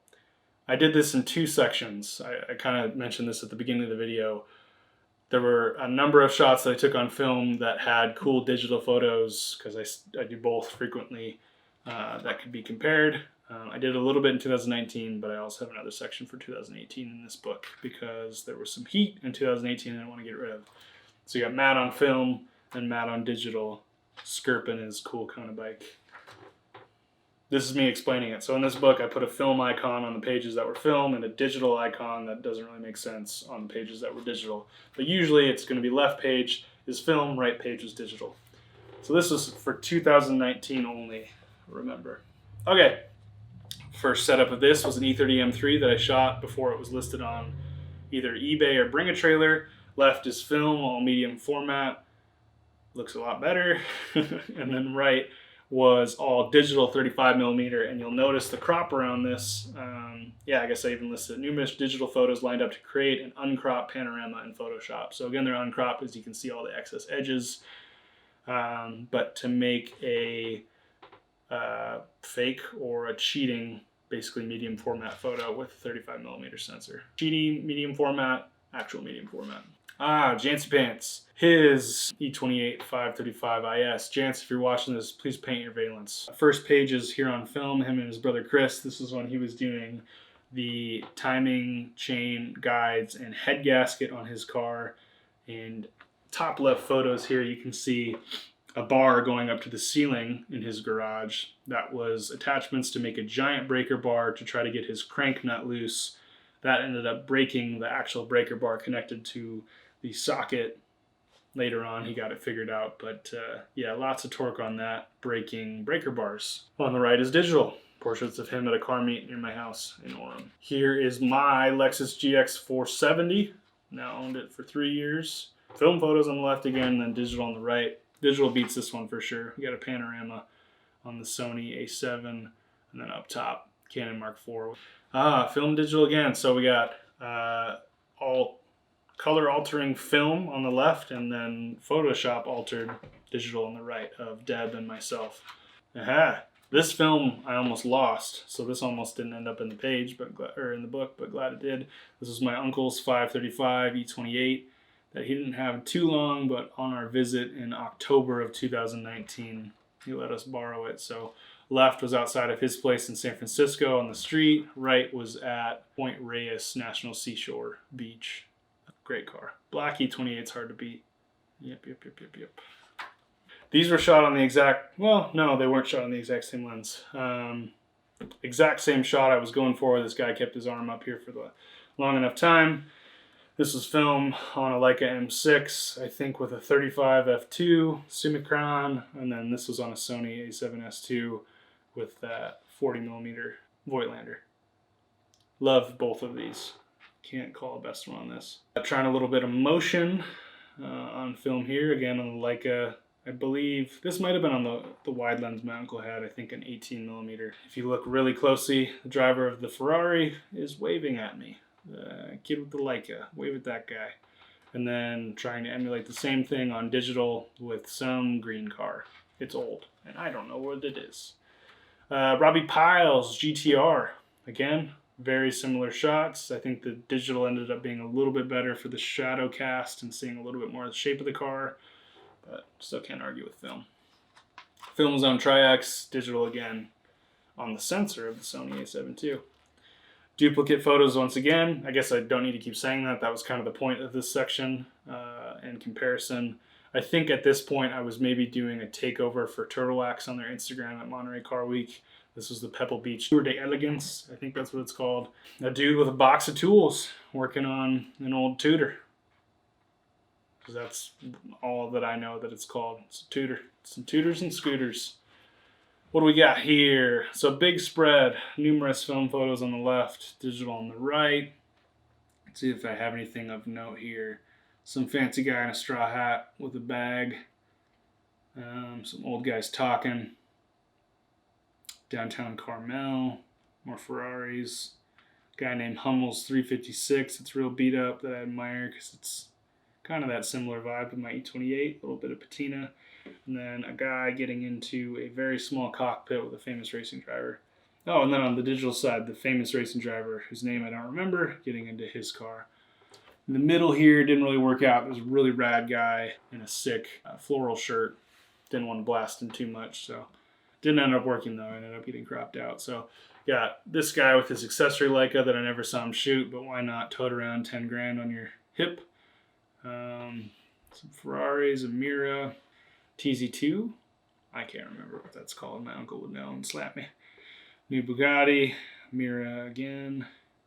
I did this in two sections. I kind of mentioned this at the beginning of the video. There were a number of shots that I took on film that had cool digital photos, because I do both frequently, that could be compared. I did a little bit in 2019, but I also have another section for 2018 in this book, because there was some heat in 2018 and I want to get rid of. So you got matte on film and matte on digital. Skirpin is cool kind of bike. This is me explaining it. So in this book, I put a film icon on the pages that were film and a digital icon that doesn't really make sense on the pages that were digital. But usually it's going to be left page is film, right page is digital. So this was for 2019 only, remember. Okay. First setup of this was an E30 M3 that I shot before it was listed on either eBay or Bring a Trailer. Left is film, all medium format. Looks a lot better. And then right was all digital 35mm, and you'll notice the crop around this. I guess I even listed numerous digital photos lined up to create an uncropped panorama in Photoshop. So again, they're uncropped as you can see all the excess edges. But to make a fake or a cheating, basically medium format photo with a 35mm sensor. Cheating medium format, actual medium format. Jancy Pants. His E28 535 IS. Jance, if you're watching this, please paint your valence. First page is here on film, him and his brother Chris. This is when he was doing the timing chain guides and head gasket on his car. And top left photos here, you can see a bar going up to the ceiling in his garage. That was attachments to make a giant breaker bar to try to get his crank nut loose. That ended up breaking the actual breaker bar connected to the socket. Later on, he got it figured out, but lots of torque on that, breaking breaker bars. On the right is digital. Portraits of him at a car meet near my house in Orem. Here is my Lexus GX 470. Now owned it for 3 years. Film photos on the left again, then digital on the right. Digital beats this one for sure. We got a panorama on the Sony A7, and then up top, Canon Mark IV. Film digital again. So we got all color altering film on the left, and then Photoshop altered digital on the right of Deb and myself. This film I almost lost, so this almost didn't end up in the page, or in the book, but glad it did. This was my uncle's 535 E28 that he didn't have too long, but on our visit in October of 2019, he let us borrow it. So left was outside of his place in San Francisco on the street. Right was at Point Reyes National Seashore Beach. Great car. Black E28 is hard to beat. Yep. These were shot on the exact, well, no, they weren't shot on the exact same lens. Exact same shot I was going for. This guy kept his arm up here for the long enough time. This was filmed on a Leica M6, I think with a 35 f2 Summicron, and then this was on a Sony A7S II with that 40mm Voigtlander. Love both of these. Can't call a best one on this. Trying a little bit of motion on film here, again on the Leica. I believe this might have been on the wide lens my uncle had, I think an 18mm. If you look really closely, the driver of the Ferrari is waving at me. The kid with the Leica, wave at that guy. And then trying to emulate the same thing on digital with some green car. It's old, and I don't know what it is. Robbie Piles, GTR. Again, very similar shots. I think the digital ended up being a little bit better for the shadow cast and seeing a little bit more of the shape of the car. But still can't argue with film. Film was on Tri-X, digital again on the sensor of the Sony A7 II. Duplicate photos once again. I guess I don't need to keep saying that. That was kind of the point of this section and comparison. I think at this point I was maybe doing a takeover for Turtle Wax on their Instagram at Monterey Car Week. This was the Pebble Beach Tour de Elegance, I think that's what it's called. A dude with a box of tools working on an old Tudor. Because that's all that I know that it's called. It's a Tudor. Some Tudors and scooters. What do we got here? So big spread. Numerous film photos on the left. Digital on the right. Let's see if I have anything of note here. Some fancy guy in a straw hat with a bag. Some old guys talking. Downtown Carmel. More Ferraris. Guy named Hummel's 356. It's real beat up that I admire because it's kind of that similar vibe to my E28, a little bit of patina. And then a guy getting into a very small cockpit with a famous racing driver. Oh, and then on the digital side, the famous racing driver, whose name I don't remember, getting into his car. In the middle here, didn't really work out. There was a really rad guy in a sick floral shirt. Didn't want to blast him too much, so didn't end up working though. I ended up getting cropped out. So got this guy with his accessory Leica that I never saw him shoot, but why not tote around 10 grand on your hip? Some Ferraris, a Mira, TZ2. I can't remember what that's called. My uncle would know and slap me. New Bugatti, Mira again.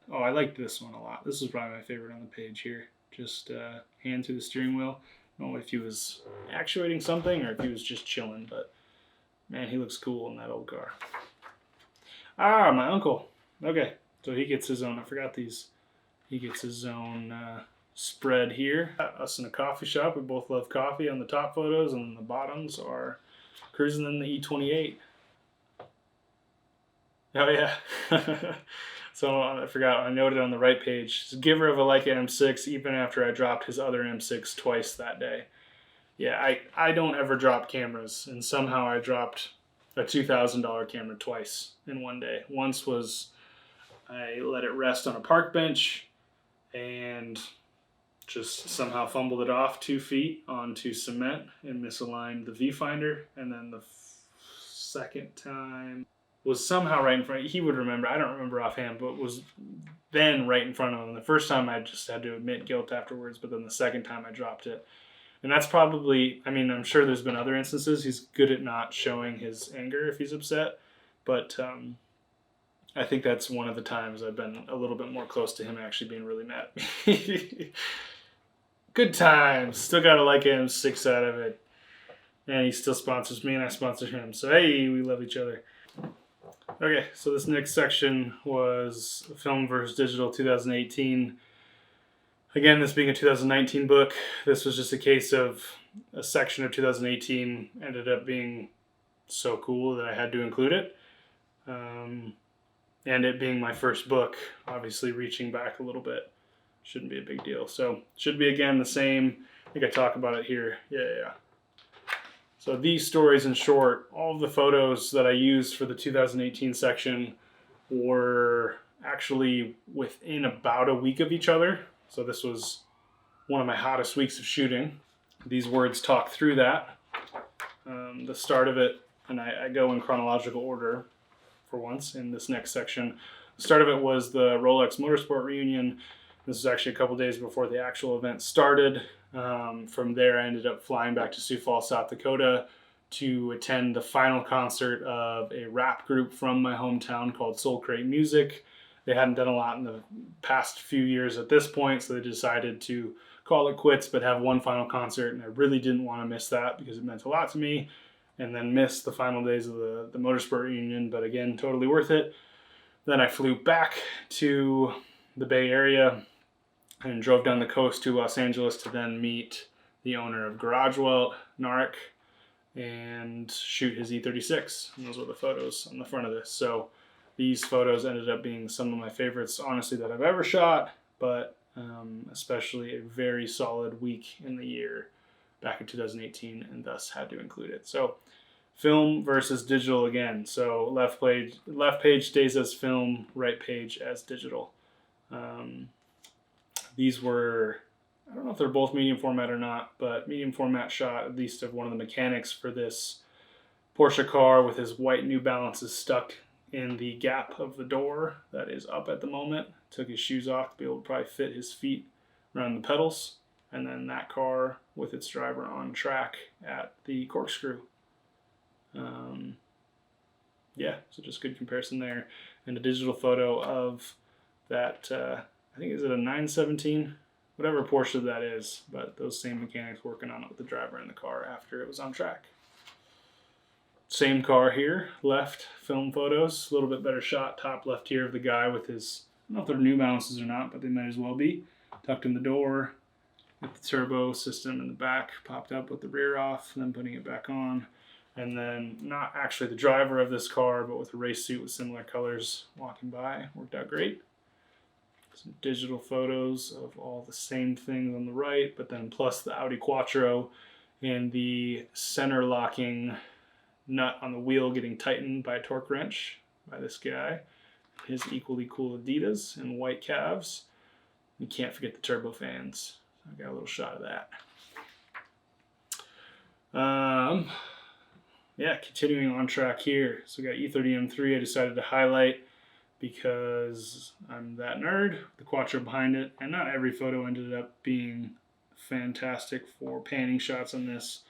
Oh, I like this one a lot. This is probably my favorite on the page here. Just hand through the steering wheel. I don't know if he was actuating something or if he was just chilling, but man, he looks cool in that old car. Ah, my uncle. Okay, so he gets his own. I forgot these. He gets his own spread here. Us in a coffee shop. We both love coffee on the top photos, and the bottoms are cruising in the E28. Oh yeah. So I forgot. I noted on the right page. Giver of a Leica M6, even after I dropped his other M6 twice that day. Yeah, I don't ever drop cameras, and somehow I dropped a $2,000 camera twice in one day. Once was I let it rest on a park bench and just somehow fumbled it off 2 feet onto cement and misaligned the viewfinder. And then the second time was somehow right in front. He would remember. I don't remember offhand, but was then right in front of him. The first time I just had to admit guilt afterwards, but then the second time I dropped it. And that's probably, I mean, I'm sure there's been other instances. He's good at not showing his anger if he's upset. But I think that's one of the times I've been a little bit more close to him actually being really mad at me. Good times. Still got a Leica M6 out of it. And he still sponsors me and I sponsor him. So, hey, we love each other. Okay, so this next section was Film versus Digital 2018. Again, this being a 2019 book, this was just a case of a section of 2018 ended up being so cool that I had to include it. And it being my first book, obviously reaching back a little bit, shouldn't be a big deal. So, should be again the same. I think I talk about it here. Yeah. So these stories, in short, all of the photos that I used for the 2018 section were actually within about a week of each other. So this was one of my hottest weeks of shooting. These words talk through that. The start of it, and I go in chronological order for once in this next section. The start of it was the Rolex Motorsport reunion. This was actually a couple days before the actual event started. From there, I ended up flying back to Sioux Falls, South Dakota to attend the final concert of a rap group from my hometown called Soul Crate Music. They hadn't done a lot in the past few years at this point, so they decided to call it quits but have one final concert, and I really didn't want to miss that because it meant a lot to me, and then miss the final days of the motorsport reunion, but again, totally worth it. Then I flew back to the Bay Area and drove down the coast to Los Angeles to then meet the owner of Garage Welt, Narek, and shoot his E36. And those were the photos on the front of this. So these photos ended up being some of my favorites, honestly, that I've ever shot, but especially a very solid week in the year back in 2018, and thus had to include it. So film versus digital again. So left page stays as film, right page as digital. These were, I don't know if they're both medium format or not, but medium format shot at least of one of the mechanics for this Porsche car with his white New Balances stuck in the gap of the door that is up at the moment. Took his shoes off to be able to probably fit his feet around the pedals. And then that car with its driver on track at the corkscrew. So just good comparison there. And a digital photo of that, I think, is it a 917? Whatever Porsche that is, but those same mechanics working on it with the driver in the car after it was on track. Same car here, left film photos, a little bit better shot, top left here of the guy with his, I don't know if they're New Balances or not, but they might as well be, tucked in the door, with the turbo system in the back, popped up with the rear off, and then putting it back on. And then not actually the driver of this car, but with a race suit with similar colors walking by. Worked out great. Some digital photos of all the same things on the right, but then plus the Audi Quattro and the center locking nut on the wheel getting tightened by a torque wrench by this guy. His equally cool Adidas and white calves. You can't forget the turbo fans. So I got a little shot of that. Continuing on track here. So we got E30 M3 I decided to highlight because I'm that nerd. The Quattro behind it. And not every photo ended up being fantastic for panning shots on this.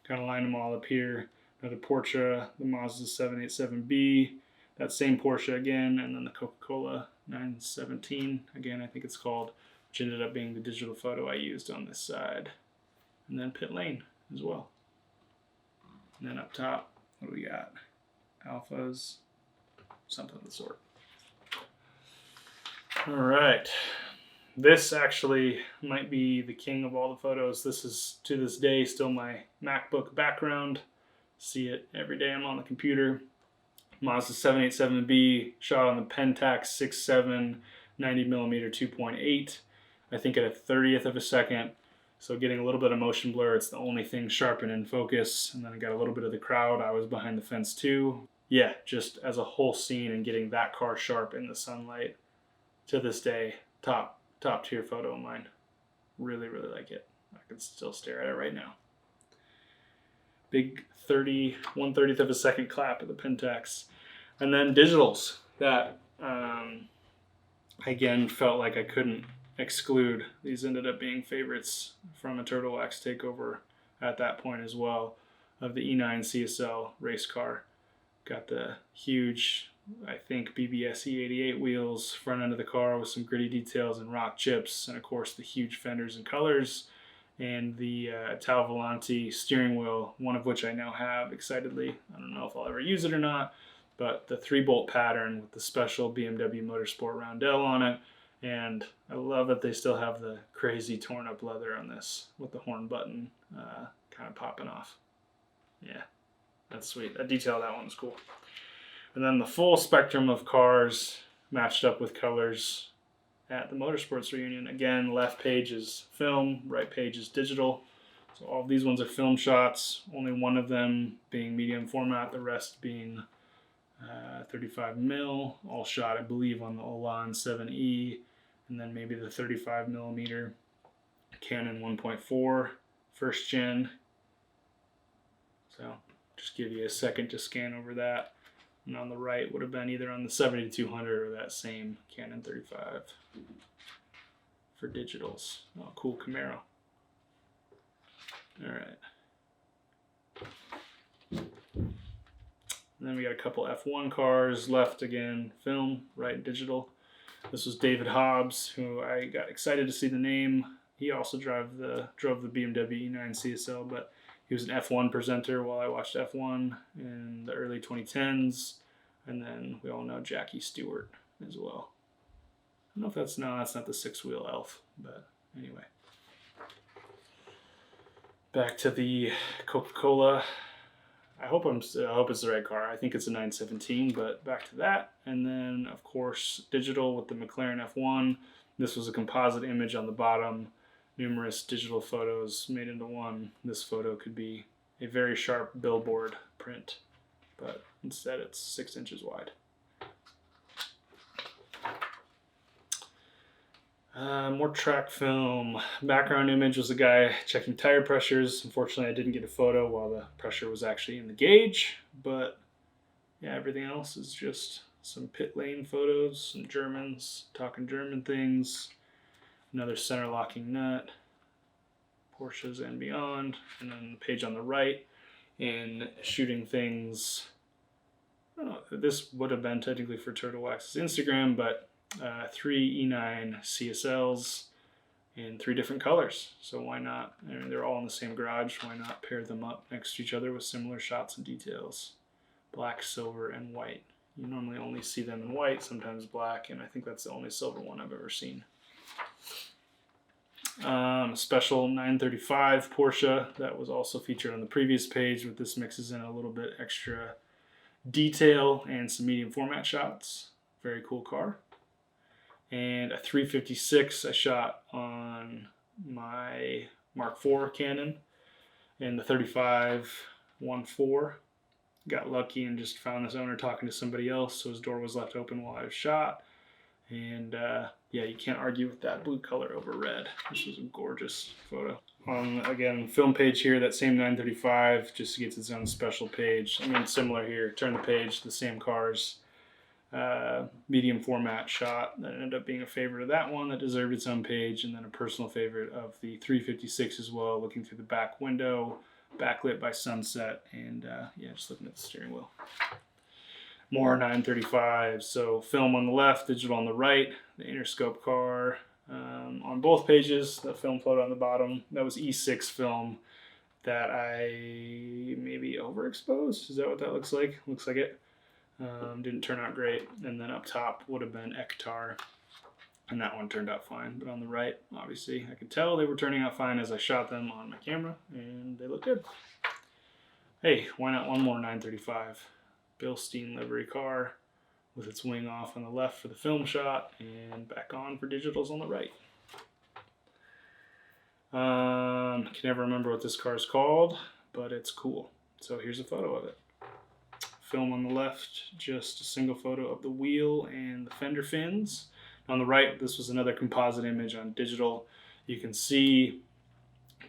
Kind of lined them all up here. Another Porsche, the Mazda 787B. That same Porsche again. And then the Coca-Cola 917. Again, I think it's called. Which ended up being the digital photo I used on this side. And then pit lane as well. And then up top, what do we got? Alphas, something of the sort. All right. This actually might be the king of all the photos. This is, to this day, still my MacBook background. See it every day I'm on the computer. Mazda 787B shot on the Pentax 6.7 90mm 2.8. I think at a 30th of a second. So getting a little bit of motion blur, it's the only thing sharpened in focus. And then I got a little bit of the crowd. I was behind the fence too. Yeah, just as a whole scene and getting that car sharp in the sunlight. To this day, top tier photo of mine. Really, really like it. I can still stare at it right now. Big 1/30th of a second clap of the Pentax. And then digitals that, again, felt like I couldn't exclude. These ended up being favorites from a Turtle Wax takeover at that point as well of the E9 CSL race car. Got the huge, I think, BBS E88 wheels, front end of the car with some gritty details and rock chips, and of course the huge fenders and colors, and the Tal Volante steering wheel, one of which I now have excitedly. I don't know if I'll ever use it or not, but the 3-bolt pattern with the special BMW Motorsport roundel on it. And I love that they still have the crazy torn up leather on this with the horn button kind of popping off. Yeah, that's sweet. That detail, that one was cool. And then the full spectrum of cars matched up with colors at the Motorsports reunion. Again, left page is film, right page is digital. So all of these ones are film shots, only one of them being medium format, the rest being 35 mil, all shot, I believe, on the Elan 7E, and then maybe the 35 millimeter Canon 1.4 first gen. So just give you a second to scan over that. And on the right would have been either on the 70-200 or that same Canon 35 for digitals. Oh, cool Camaro. All right. And then we got a couple F1 cars left again, film, right, digital. This was David Hobbs, who I got excited to see the name. He also drove the BMW E9 CSL, but he was an F1 presenter while I watched F1 in the early 2010s. And then we all know Jackie Stewart as well. I don't know if that's not the six-wheel elf, but anyway. Back to the Coca-Cola. I hope it's the right car. I think it's a 917, but back to that. And then, of course, digital with the McLaren F1. This was a composite image on the bottom. Numerous digital photos made into one. This photo could be a very sharp billboard print, but instead it's 6 inches wide. More track film. Background image was a guy checking tire pressures. Unfortunately, I didn't get a photo while the pressure was actually in the gauge, but yeah, everything else is just some pit lane photos, some Germans talking German things, another center locking nut, Porsches and beyond, and then the page on the right in shooting things. I don't know, this would have been technically for Turtle Wax's Instagram, but 3 E9 CSLs in 3 different colors. So why not? I mean, they're all in the same garage. Why not pair them up next to each other with similar shots and details? Black, silver, and white. You normally only see them in white, sometimes black, and I think that's the only silver one I've ever seen. Special 935 Porsche that was also featured on the previous page, but this mixes in a little bit extra detail and some medium format shots. Very cool car. And a 356 I shot on my Mark IV Canon in the 35-1.4. Got lucky and just found this owner talking to somebody else, so his door was left open while I was shot. And yeah, you can't argue with that blue color over red. This was a gorgeous photo. Again, film page here, that same 935 just gets its own special page. I mean, similar here. Turn the page, the same cars. Medium format shot that ended up being a favorite of that one that deserved its own page, and then a personal favorite of the 356 as well, looking through the back window, backlit by sunset, and yeah, just looking at the steering wheel. More 935, so film on the left, digital on the right, the Interscope car on both pages, the film photo on the bottom. That was E6 film that I maybe overexposed. Is that what that looks like? Looks like it. Didn't turn out great. And then up top would have been Ektar, and that one turned out fine. But on the right, obviously, I could tell they were turning out fine as I shot them on my camera, and they look good. Hey, why not one more 935? Bilstein livery car with its wing off on the left for the film shot and back on for digitals on the right. Can never remember what this car is called, but it's cool. So here's a photo of it. Film on the left, just a single photo of the wheel and the fender fins. On the right, this was another composite image on digital. You can see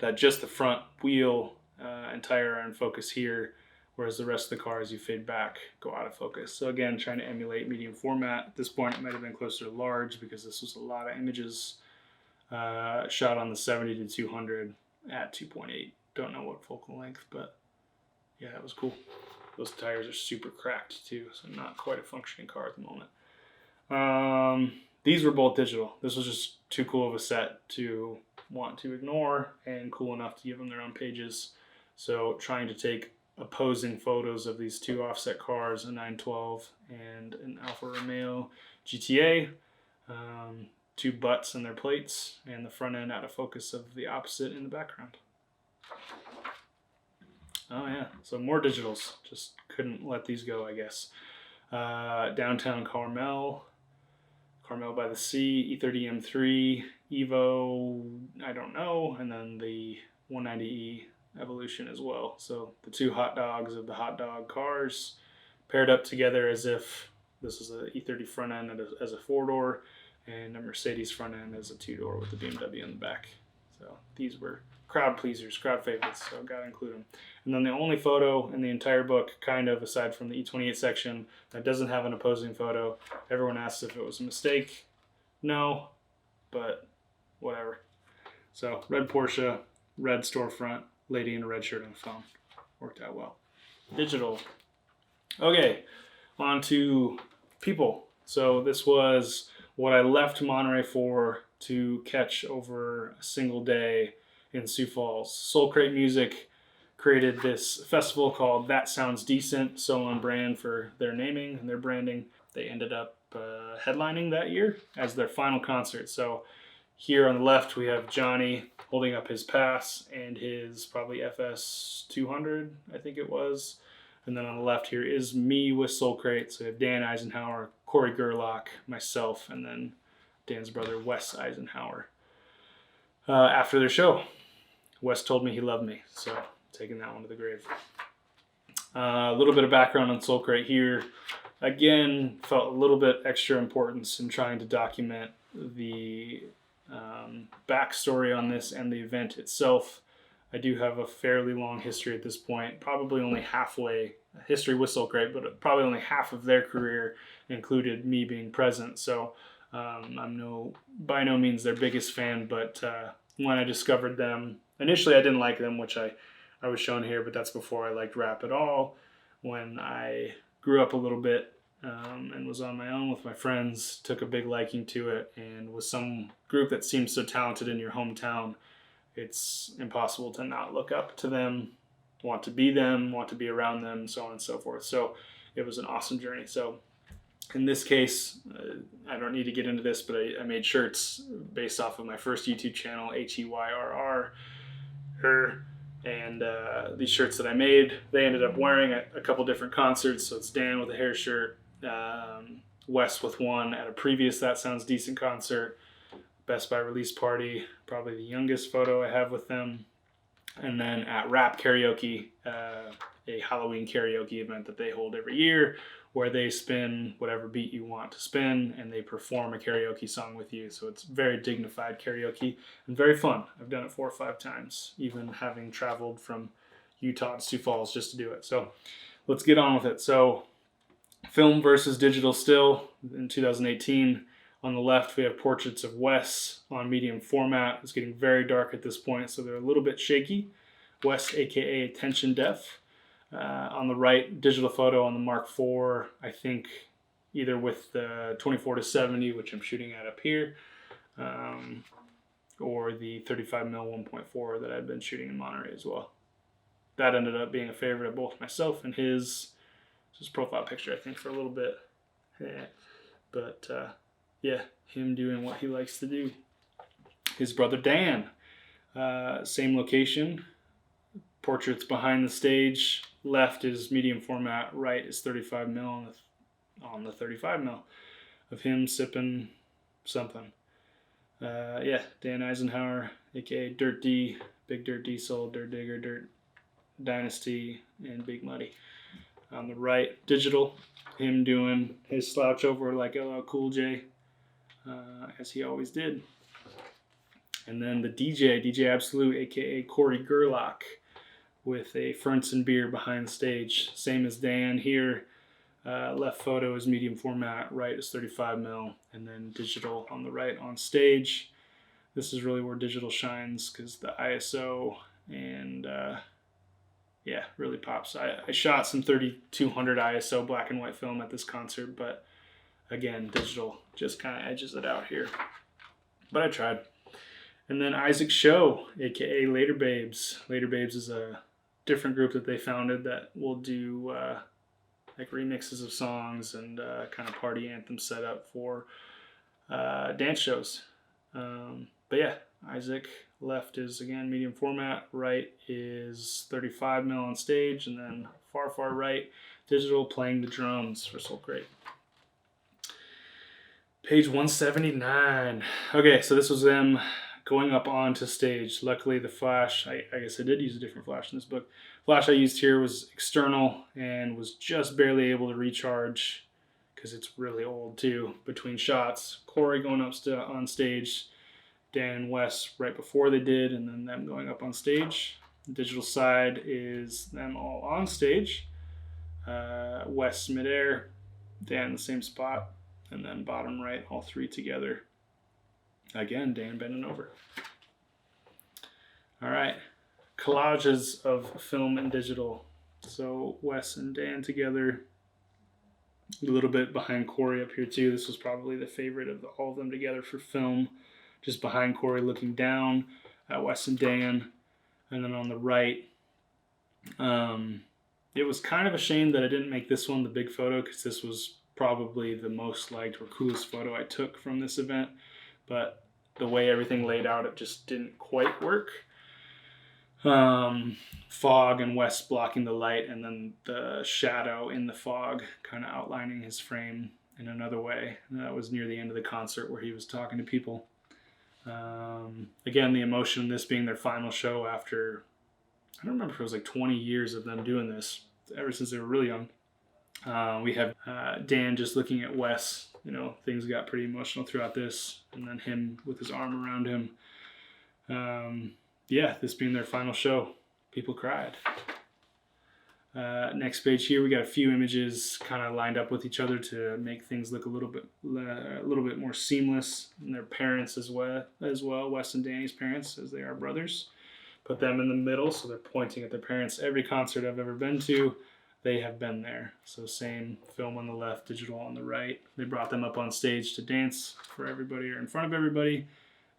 that just the front wheel and tire are in focus here, whereas the rest of the car, as you fade back, go out of focus. So again, trying to emulate medium format. At this point, it might have been closer to large because this was a lot of images shot on the 70-200 at 2.8. Don't know what focal length, but yeah, it was cool. Those tires are super cracked too, so not quite a functioning car at the moment. These were both digital. This was just too cool of a set to want to ignore, and cool enough to give them their own pages. So trying to take opposing photos of these two offset cars, a 912 and an Alfa Romeo GTA, 2 butts and their plates, and the front end out of focus of the opposite in the background. Oh yeah, so more digitals. Just couldn't let these go, I guess. Downtown Carmel by the Sea, E30 M3, Evo, I don't know, and then the 190E evolution as well. So the two hot dogs of the hot dog cars paired up together as if this is an E30 front end as a 4-door and a Mercedes front end as a 2-door with the BMW in the back. So these were crowd pleasers, crowd favorites, so got to include them. And then the only photo in the entire book, kind of aside from the E28 section, that doesn't have an opposing photo. Everyone asks if it was a mistake. No, but whatever. So red Porsche, red storefront, lady in a red shirt on the phone. Worked out well. Digital. Okay, on to people. So this was what I left Monterey for to catch over a single day in Sioux Falls. Soul Crate Music created this festival called That Sounds Decent, so on brand for their naming and their branding. They ended up headlining that year as their final concert. So here on the left, we have Johnny holding up his pass and his probably FS 200, I think it was. And then on the left here is me with Soul Crate. So we have Dan Eisenhower, Corey Gerlach, myself, and then Dan's brother, Wes Eisenhower. After their show, Wes told me he loved me, so taking that one to the grave. A little bit of background on Soul Crate here. Again, felt a little bit extra importance in trying to document the backstory on this and the event itself. I do have a fairly long history at this point, probably only halfway history with Soul Crate, but probably only half of their career included me being present. So I'm by no means their biggest fan, but when I discovered them, initially I didn't like them, which I was shown here, but that's before I liked rap at all. When I grew up a little bit and was on my own with my friends, took a big liking to it, and was some group that seems so talented in your hometown, it's impossible to not look up to them, want to be around them, so on and so forth. So it was an awesome journey. So in this case, I don't need to get into this, but I made shirts based off of my first YouTube channel, HEYRR. And these shirts that I made, they ended up wearing at a couple different concerts. So it's Dan with a hair shirt, Wes with one at a previous That Sounds Decent concert, Best Buy release party, probably the youngest photo I have with them. And then at Rap Karaoke, a Halloween karaoke event that they hold every year, where they spin whatever beat you want to spin and they perform a karaoke song with you. So it's very dignified karaoke and very fun. I've done it 4 or 5 times, even having traveled from Utah to Sioux Falls just to do it. So let's get on with it. So film versus digital still in 2018. On the left, we have portraits of Wes on medium format. It's getting very dark at this point, so they're a little bit shaky. Wes, aka Attention Deaf. On the right, digital photo on the Mark IV, I think either with the 24-70, which I'm shooting at up here, or the 35mm 1.4 that I've been shooting in Monterey as well. That ended up being a favorite of both myself and his profile picture, I think, for a little bit. Yeah. But yeah, him doing what he likes to do. His brother Dan, same location. Portraits behind the stage. Left is medium format, right is 35mm on the 35mm of him sipping something. Yeah, Dan Eisenhower, aka Dirt D, Big Dirt Diesel, Dirt Digger, Dirt Dynasty, and Big Muddy. On the right, digital, him doing his slouch over like LL Cool J, as he always did. And then the DJ Absolute, aka Corey Gerlach, with a Fernson beer behind the stage. Same as Dan here. Left photo is medium format, right is 35mm, and then digital on the right on stage. This is really where digital shines because the ISO and yeah, really pops. I shot some 3200 ISO black and white film at this concert, but again, digital just kind of edges it out here. But I tried. And then Isaac Show, aka Later Babes. Later Babes is a different group that they founded that will do like remixes of songs and kind of party anthem setup for dance shows. But yeah, Isaac, left is again medium format, right is 35mm on stage, and then far right, digital, playing the drums for Soul Crate. Page 179. Okay, so this was them going up onto stage. Luckily, the flash, I guess I did use a different flash in this book. Flash I used here was external and was just barely able to recharge because it's really old too. Between shots, Corey going up on stage, Dan and Wes right before they did, and then them going up on stage. The digital side is them all on stage. Wes midair, Dan in the same spot, and then bottom right, all three together. Again, Dan bending over. All right, collages of film and digital. So Wes and Dan together, a little bit behind Corey up here too. This was probably the favorite of all of them together for film. Just behind Corey looking down at Wes and Dan. And then on the right, it was kind of a shame that I didn't make this one the big photo because this was probably the most liked or coolest photo I took from this event. But the way everything laid out, it just didn't quite work. Fog and Wes blocking the light, and then the shadow in the fog kind of outlining his frame in another way. And that was near the end of the concert where he was talking to people. Again, the emotion, this being their final show after, I don't remember if it was like 20 years of them doing this, ever since they were really young. We have Dan just looking at Wes. You know, things got pretty emotional throughout this, and then him with his arm around him. Yeah, this being their final show, people cried. Next page here, we got a few images kind of lined up with each other to make things look a little bit more seamless. And their parents as well, Wes and Danny's parents, as they are brothers. Put them in the middle, so they're pointing at their parents. Every concert I've ever been to, they have been there. So same film on the left, digital on the right. They brought them up on stage to dance for everybody or in front of everybody,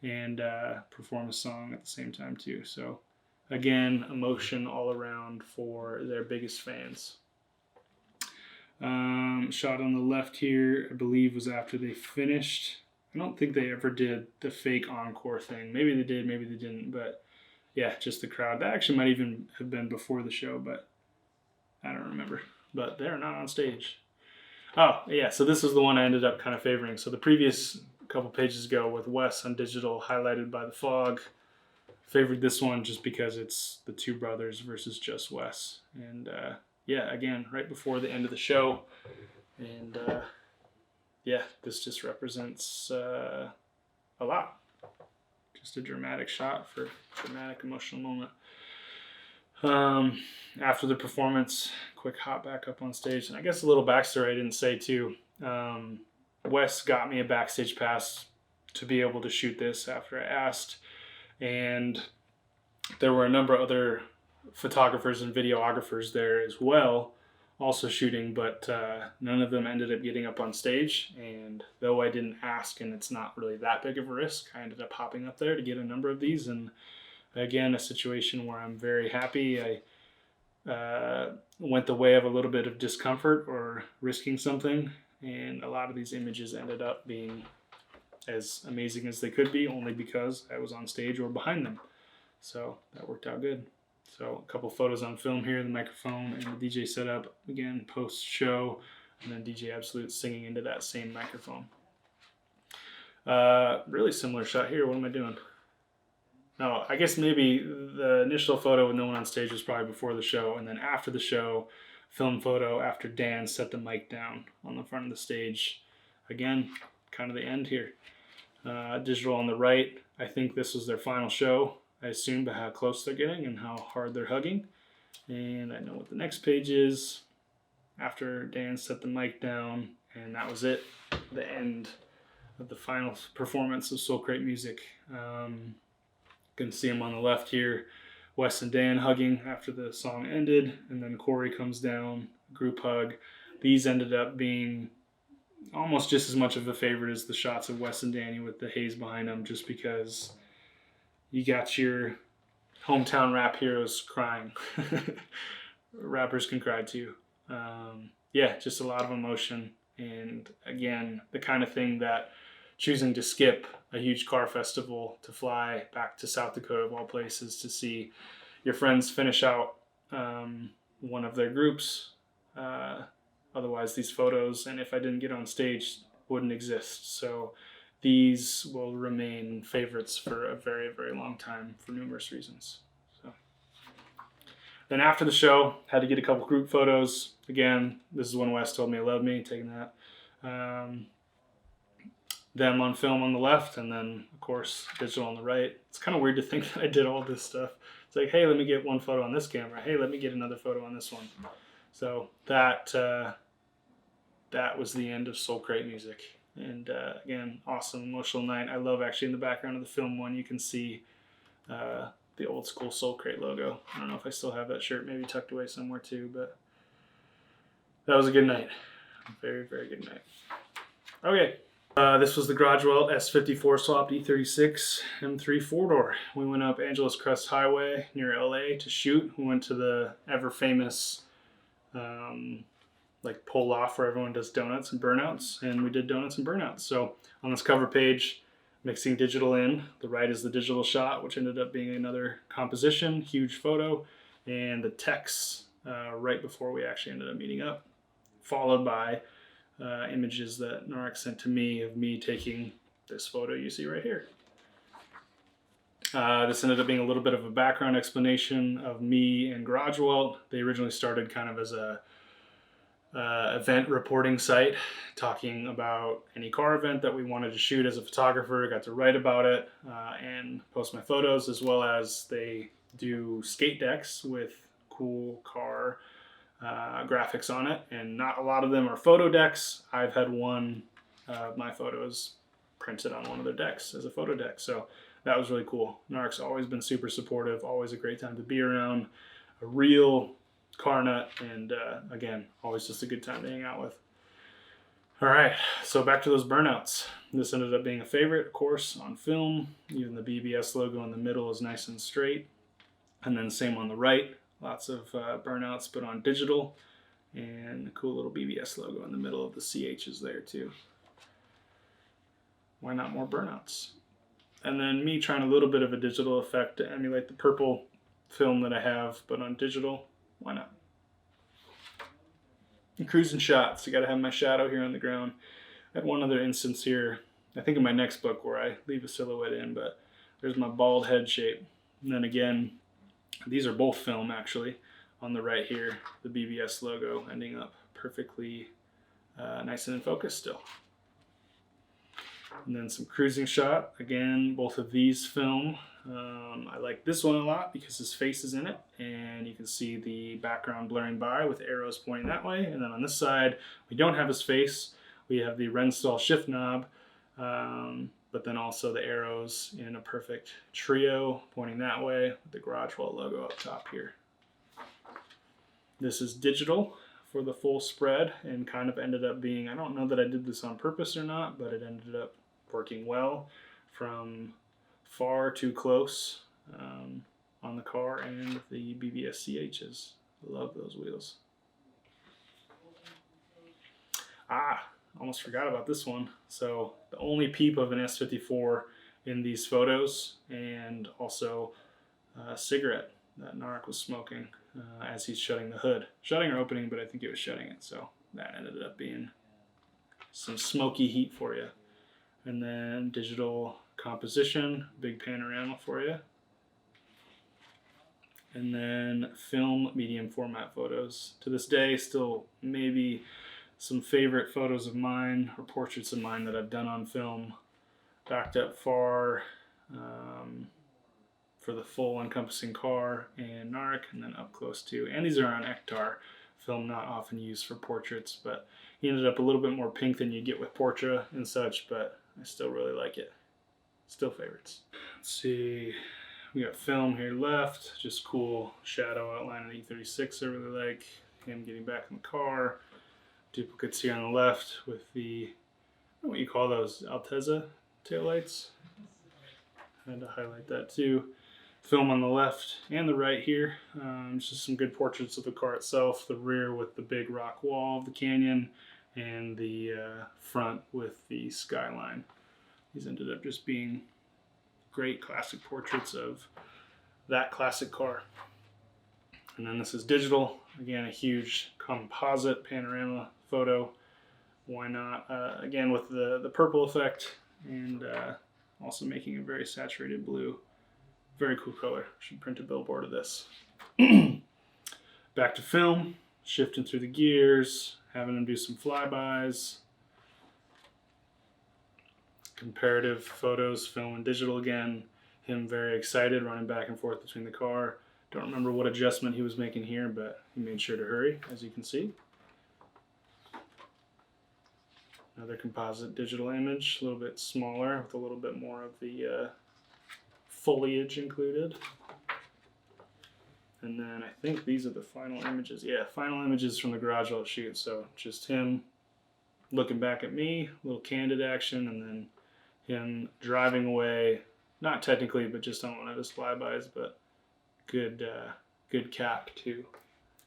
and perform a song at the same time too. So again, emotion all around for their biggest fans. Shot on the left here, I believe, was after they finished. I don't think they ever did the fake encore thing. Maybe they did, maybe they didn't, but yeah, just the crowd. That actually might even have been before the show, but I don't remember. But they're not on stage. Oh, yeah, so this is the one I ended up kind of favoring. So the previous couple pages ago with Wes on digital highlighted by the fog, favored this one just because it's the two brothers versus just Wes. And yeah, again, right before the end of the show. And yeah, this just represents a lot. Just a dramatic shot for a dramatic emotional moment. After the performance, quick hop back up on stage. And I guess a little backstory I didn't say too. Wes got me a backstage pass to be able to shoot this after I asked. And there were a number of other photographers and videographers there as well, also shooting, but none of them ended up getting up on stage. And though I didn't ask, and it's not really that big of a risk, I ended up hopping up there to get a number of these. And again, a situation where I'm very happy. I went the way of a little bit of discomfort or risking something, and a lot of these images ended up being as amazing as they could be, only because I was on stage or behind them. So that worked out good. So a couple photos on film here, the microphone and the DJ setup, again, post-show, and then DJ Absolute singing into that same microphone. Really similar shot here. What am I doing? No, I guess maybe the initial photo with no one on stage was probably before the show, and then after the show, film photo after Dan set the mic down on the front of the stage. Again, kind of the end here. Digital on the right. I think this was their final show. I assume by how close they're getting and how hard they're hugging. And I know what the next page is. After Dan set the mic down, and that was it. The end of the final performance of Soul Crate Music. You can see them on the left here. Wes and Dan hugging after the song ended, and then Corey comes down, group hug. These ended up being almost just as much of a favorite as the shots of Wes and Danny with the haze behind them, just because you got your hometown rap heroes crying. Rappers can cry too. Yeah, just a lot of emotion. And again, the kind of thing that choosing to skip a huge car festival to fly back to South Dakota, of all places, to see your friends finish out one of their groups. Otherwise, these photos, and if I didn't get on stage, wouldn't exist. So these will remain favorites for a very, very long time for numerous reasons. So then after the show, had to get a couple group photos. Again, this is when Wes told me he loved me, taking that. Them on film on the left, and then of course digital on the right. It's kind of weird to think that I did all this stuff. It's like, hey, let me get one photo on this camera. Hey, let me get another photo on this one. So that was the end of Soul Crate Music. And again, awesome emotional night. I love actually in the background of the film one, you can see the old school Soul Crate logo. I don't know if I still have that shirt, maybe tucked away somewhere too, but that was a good night. Very, very good night. Okay. This was the Garage Welt S54 swapped E36 M3 4-door. We went up Angeles Crest Highway near LA to shoot. We went to the ever famous like pull off where everyone does donuts and burnouts, and we did donuts and burnouts. So on this cover page, mixing digital in. The right is the digital shot, which ended up being another composition, huge photo, and the text right before we actually ended up meeting up, followed by images that Narek sent to me of me taking this photo you see right here. This ended up being a little bit of a background explanation of me and Garage Welt. They originally started kind of as a event reporting site, talking about any car event that we wanted to shoot as a photographer. I got to write about it and post my photos, as well as they do skate decks with cool car graphics on it, and not a lot of them are photo decks. I've had one of my photos printed on one of their decks as a photo deck, so that was really cool. Narek's always been super supportive, always a great time to be around, a real car nut, and again, always just a good time to hang out with. All right, so back to those burnouts. This ended up being a favorite, of course, on film. Even the BBS logo in the middle is nice and straight, and then same on the right. Lots of burnouts, but on digital, and a cool little BBS logo in the middle of the CHs there too. Why not more burnouts? And then me trying a little bit of a digital effect to emulate the purple film that I have, but on digital, why not? And cruising shots, you gotta have my shadow here on the ground. I had one other instance here, I think in my next book, where I leave a silhouette in, but there's my bald head shape. And then again, these are both film actually. On the right here, the BBS logo ending up perfectly nice and in focus still. And then some cruising shot. Again, both of these film. I like this one a lot because his face is in it, and you can see the background blurring by with arrows pointing that way. And then on this side, we don't have his face. We have the Renstall shift knob, but then also the arrows in a perfect trio pointing that way with the Garage Welt logo up top here. This is digital for the full spread, and kind of ended up being, I don't know that I did this on purpose or not, but it ended up working well from far to close on the car and the BBS CHs. Love those wheels. Almost forgot about this one. So the only peep of an S54 in these photos, and also a cigarette that Narek was smoking as he's shutting the hood. Shutting or opening, but I think it was shutting it. So that ended up being some smoky heat for you. And then digital composition, big panorama for you. And then film medium format photos. To this day, still maybe some favorite photos of mine or portraits of mine that I've done on film, backed up far for the full encompassing car and Narek, and then up close too. And these are on Ektar film, not often used for portraits, but he ended up a little bit more pink than you get with Portra and such, but I still really like it. Still favorites. Let's see, we got film here left, just cool shadow outline on E36 I really like. Him getting back in the car. Duplicates here on the left with the, I don't know what you call those, Altezza taillights. I had to highlight that too. Film on the left and the right here. Just some good portraits of the car itself. The rear with the big rock wall of the canyon, and the front with the skyline. These ended up just being great classic portraits of that classic car. And then this is digital. Again, a huge composite panorama photo. Why not? Again, with the purple effect and also making a very saturated blue. Very cool color. Should print a billboard of this. Back to film, shifting through the gears, having him do some flybys. Comparative photos, film and digital again. Him very excited, running back and forth between the car. Don't remember what adjustment he was making here, but he made sure to hurry, as you can see. Another composite digital image, a little bit smaller with a little bit more of the foliage included. And then I think these are the final images. Yeah, final images from the garage I'll shoot. So just him looking back at me, a little candid action, and then him driving away. Not technically, but just on one of his flybys, but good cap to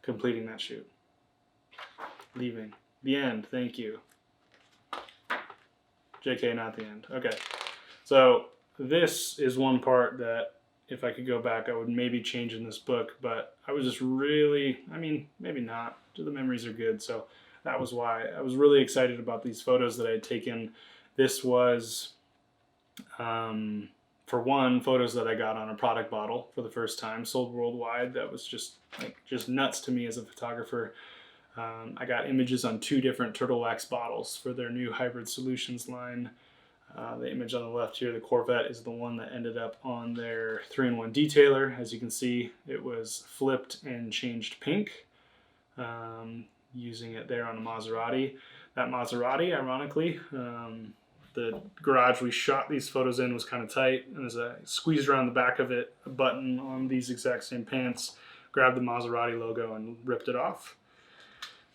completing that shoot. Leaving. The end. Thank you. JK, not the end. Okay. So this is one part that if I could go back, I would maybe change in this book, but I was just really, I mean, maybe not. The memories are good, so that was why. I was really excited about these photos that I had taken. This was, for one, photos that I got on a product bottle for the first time, sold worldwide. That was just nuts to me as a photographer. I got images on 2 different Turtle Wax bottles for their new Hybrid Solutions line. The image on the left here, the Corvette, is the one that ended up on their 3-in-1 detailer. As you can see, it was flipped and changed pink, using it there on a Maserati. That Maserati, ironically, the garage we shot these photos in was kind of tight, and as I squeezed around the back of it, a button on these exact same pants, grabbed the Maserati logo and ripped it off.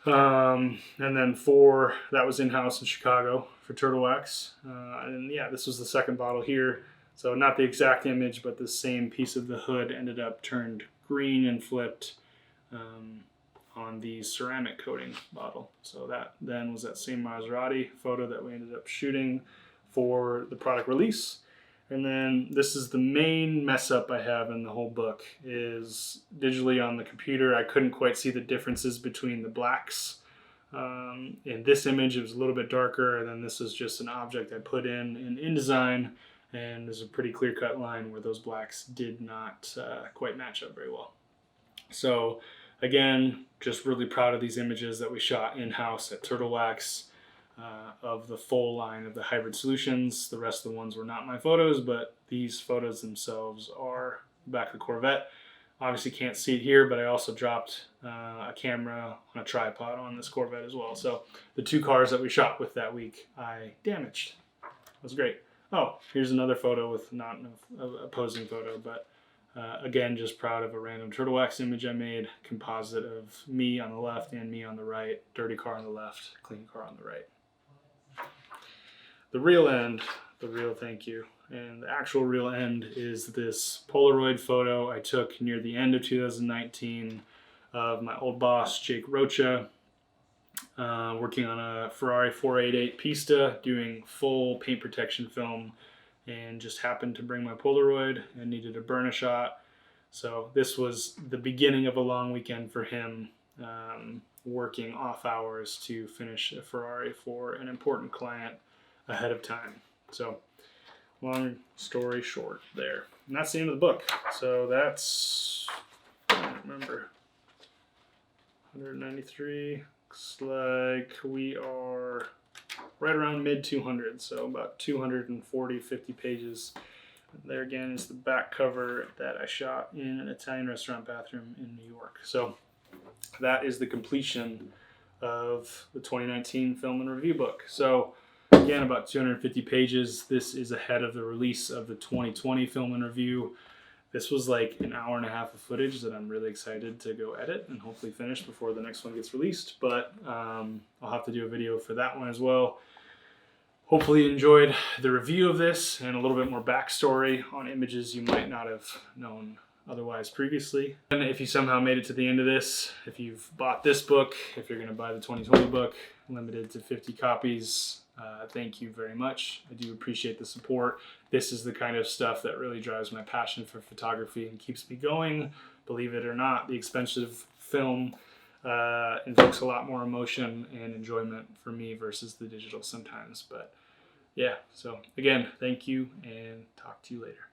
And then that was in-house in Chicago for Turtle Wax. And yeah, this was the second bottle here. So not the exact image, but the same piece of the hood ended up turned green and flipped on the ceramic coating bottle. So that then was that same Maserati photo that we ended up shooting for the product release. And then this is the main mess up I have in the whole book, is digitally on the computer I couldn't quite see the differences between the blacks. In this image it was a little bit darker, and then this is just an object I put in InDesign, and there's a pretty clear-cut line where those blacks did not quite match up very well. So again, just really proud of these images that we shot in-house at Turtle Wax. Of the full line of the Hybrid Solutions. The rest of the ones were not my photos, but these photos themselves are the back of the Corvette. Obviously can't see it here, but I also dropped a camera on a tripod on this Corvette as well. So the 2 cars that we shot with that week, I damaged. It was great. Oh, here's another photo with not a posing photo, but again, just proud of a random Turtle Wax image I made, composite of me on the left and me on the right, dirty car on the left, clean car on the right. The real end, the real thank you, and the actual real end is this Polaroid photo I took near the end of 2019 of my old boss, Jake Rocha, working on a Ferrari 488 Pista, doing full paint protection film, and just happened to bring my Polaroid and needed a burn a shot. So this was the beginning of a long weekend for him, working off hours to finish a Ferrari for an important client ahead of time. So long story short there. And that's the end of the book. So that's, I don't remember, 193. Looks like we are right around mid 200, so about 240, 50 pages. There again is the back cover that I shot in an Italian restaurant bathroom in New York. So that is the completion of the 2019 film and review book. So again, about 250 pages. This is ahead of the release of the 2020 film and review. This was like an hour and a half of footage that I'm really excited to go edit and hopefully finish before the next one gets released. But I'll have to do a video for that one as well. Hopefully you enjoyed the review of this and a little bit more backstory on images you might not have known otherwise previously. And if you somehow made it to the end of this, if you've bought this book, if you're going to buy the 2020 book, limited to 50 copies, thank you very much. I do appreciate the support. This is the kind of stuff that really drives my passion for photography and keeps me going. Believe it or not, the expensive film invokes a lot more emotion and enjoyment for me versus the digital sometimes. But yeah, so again, thank you and talk to you later.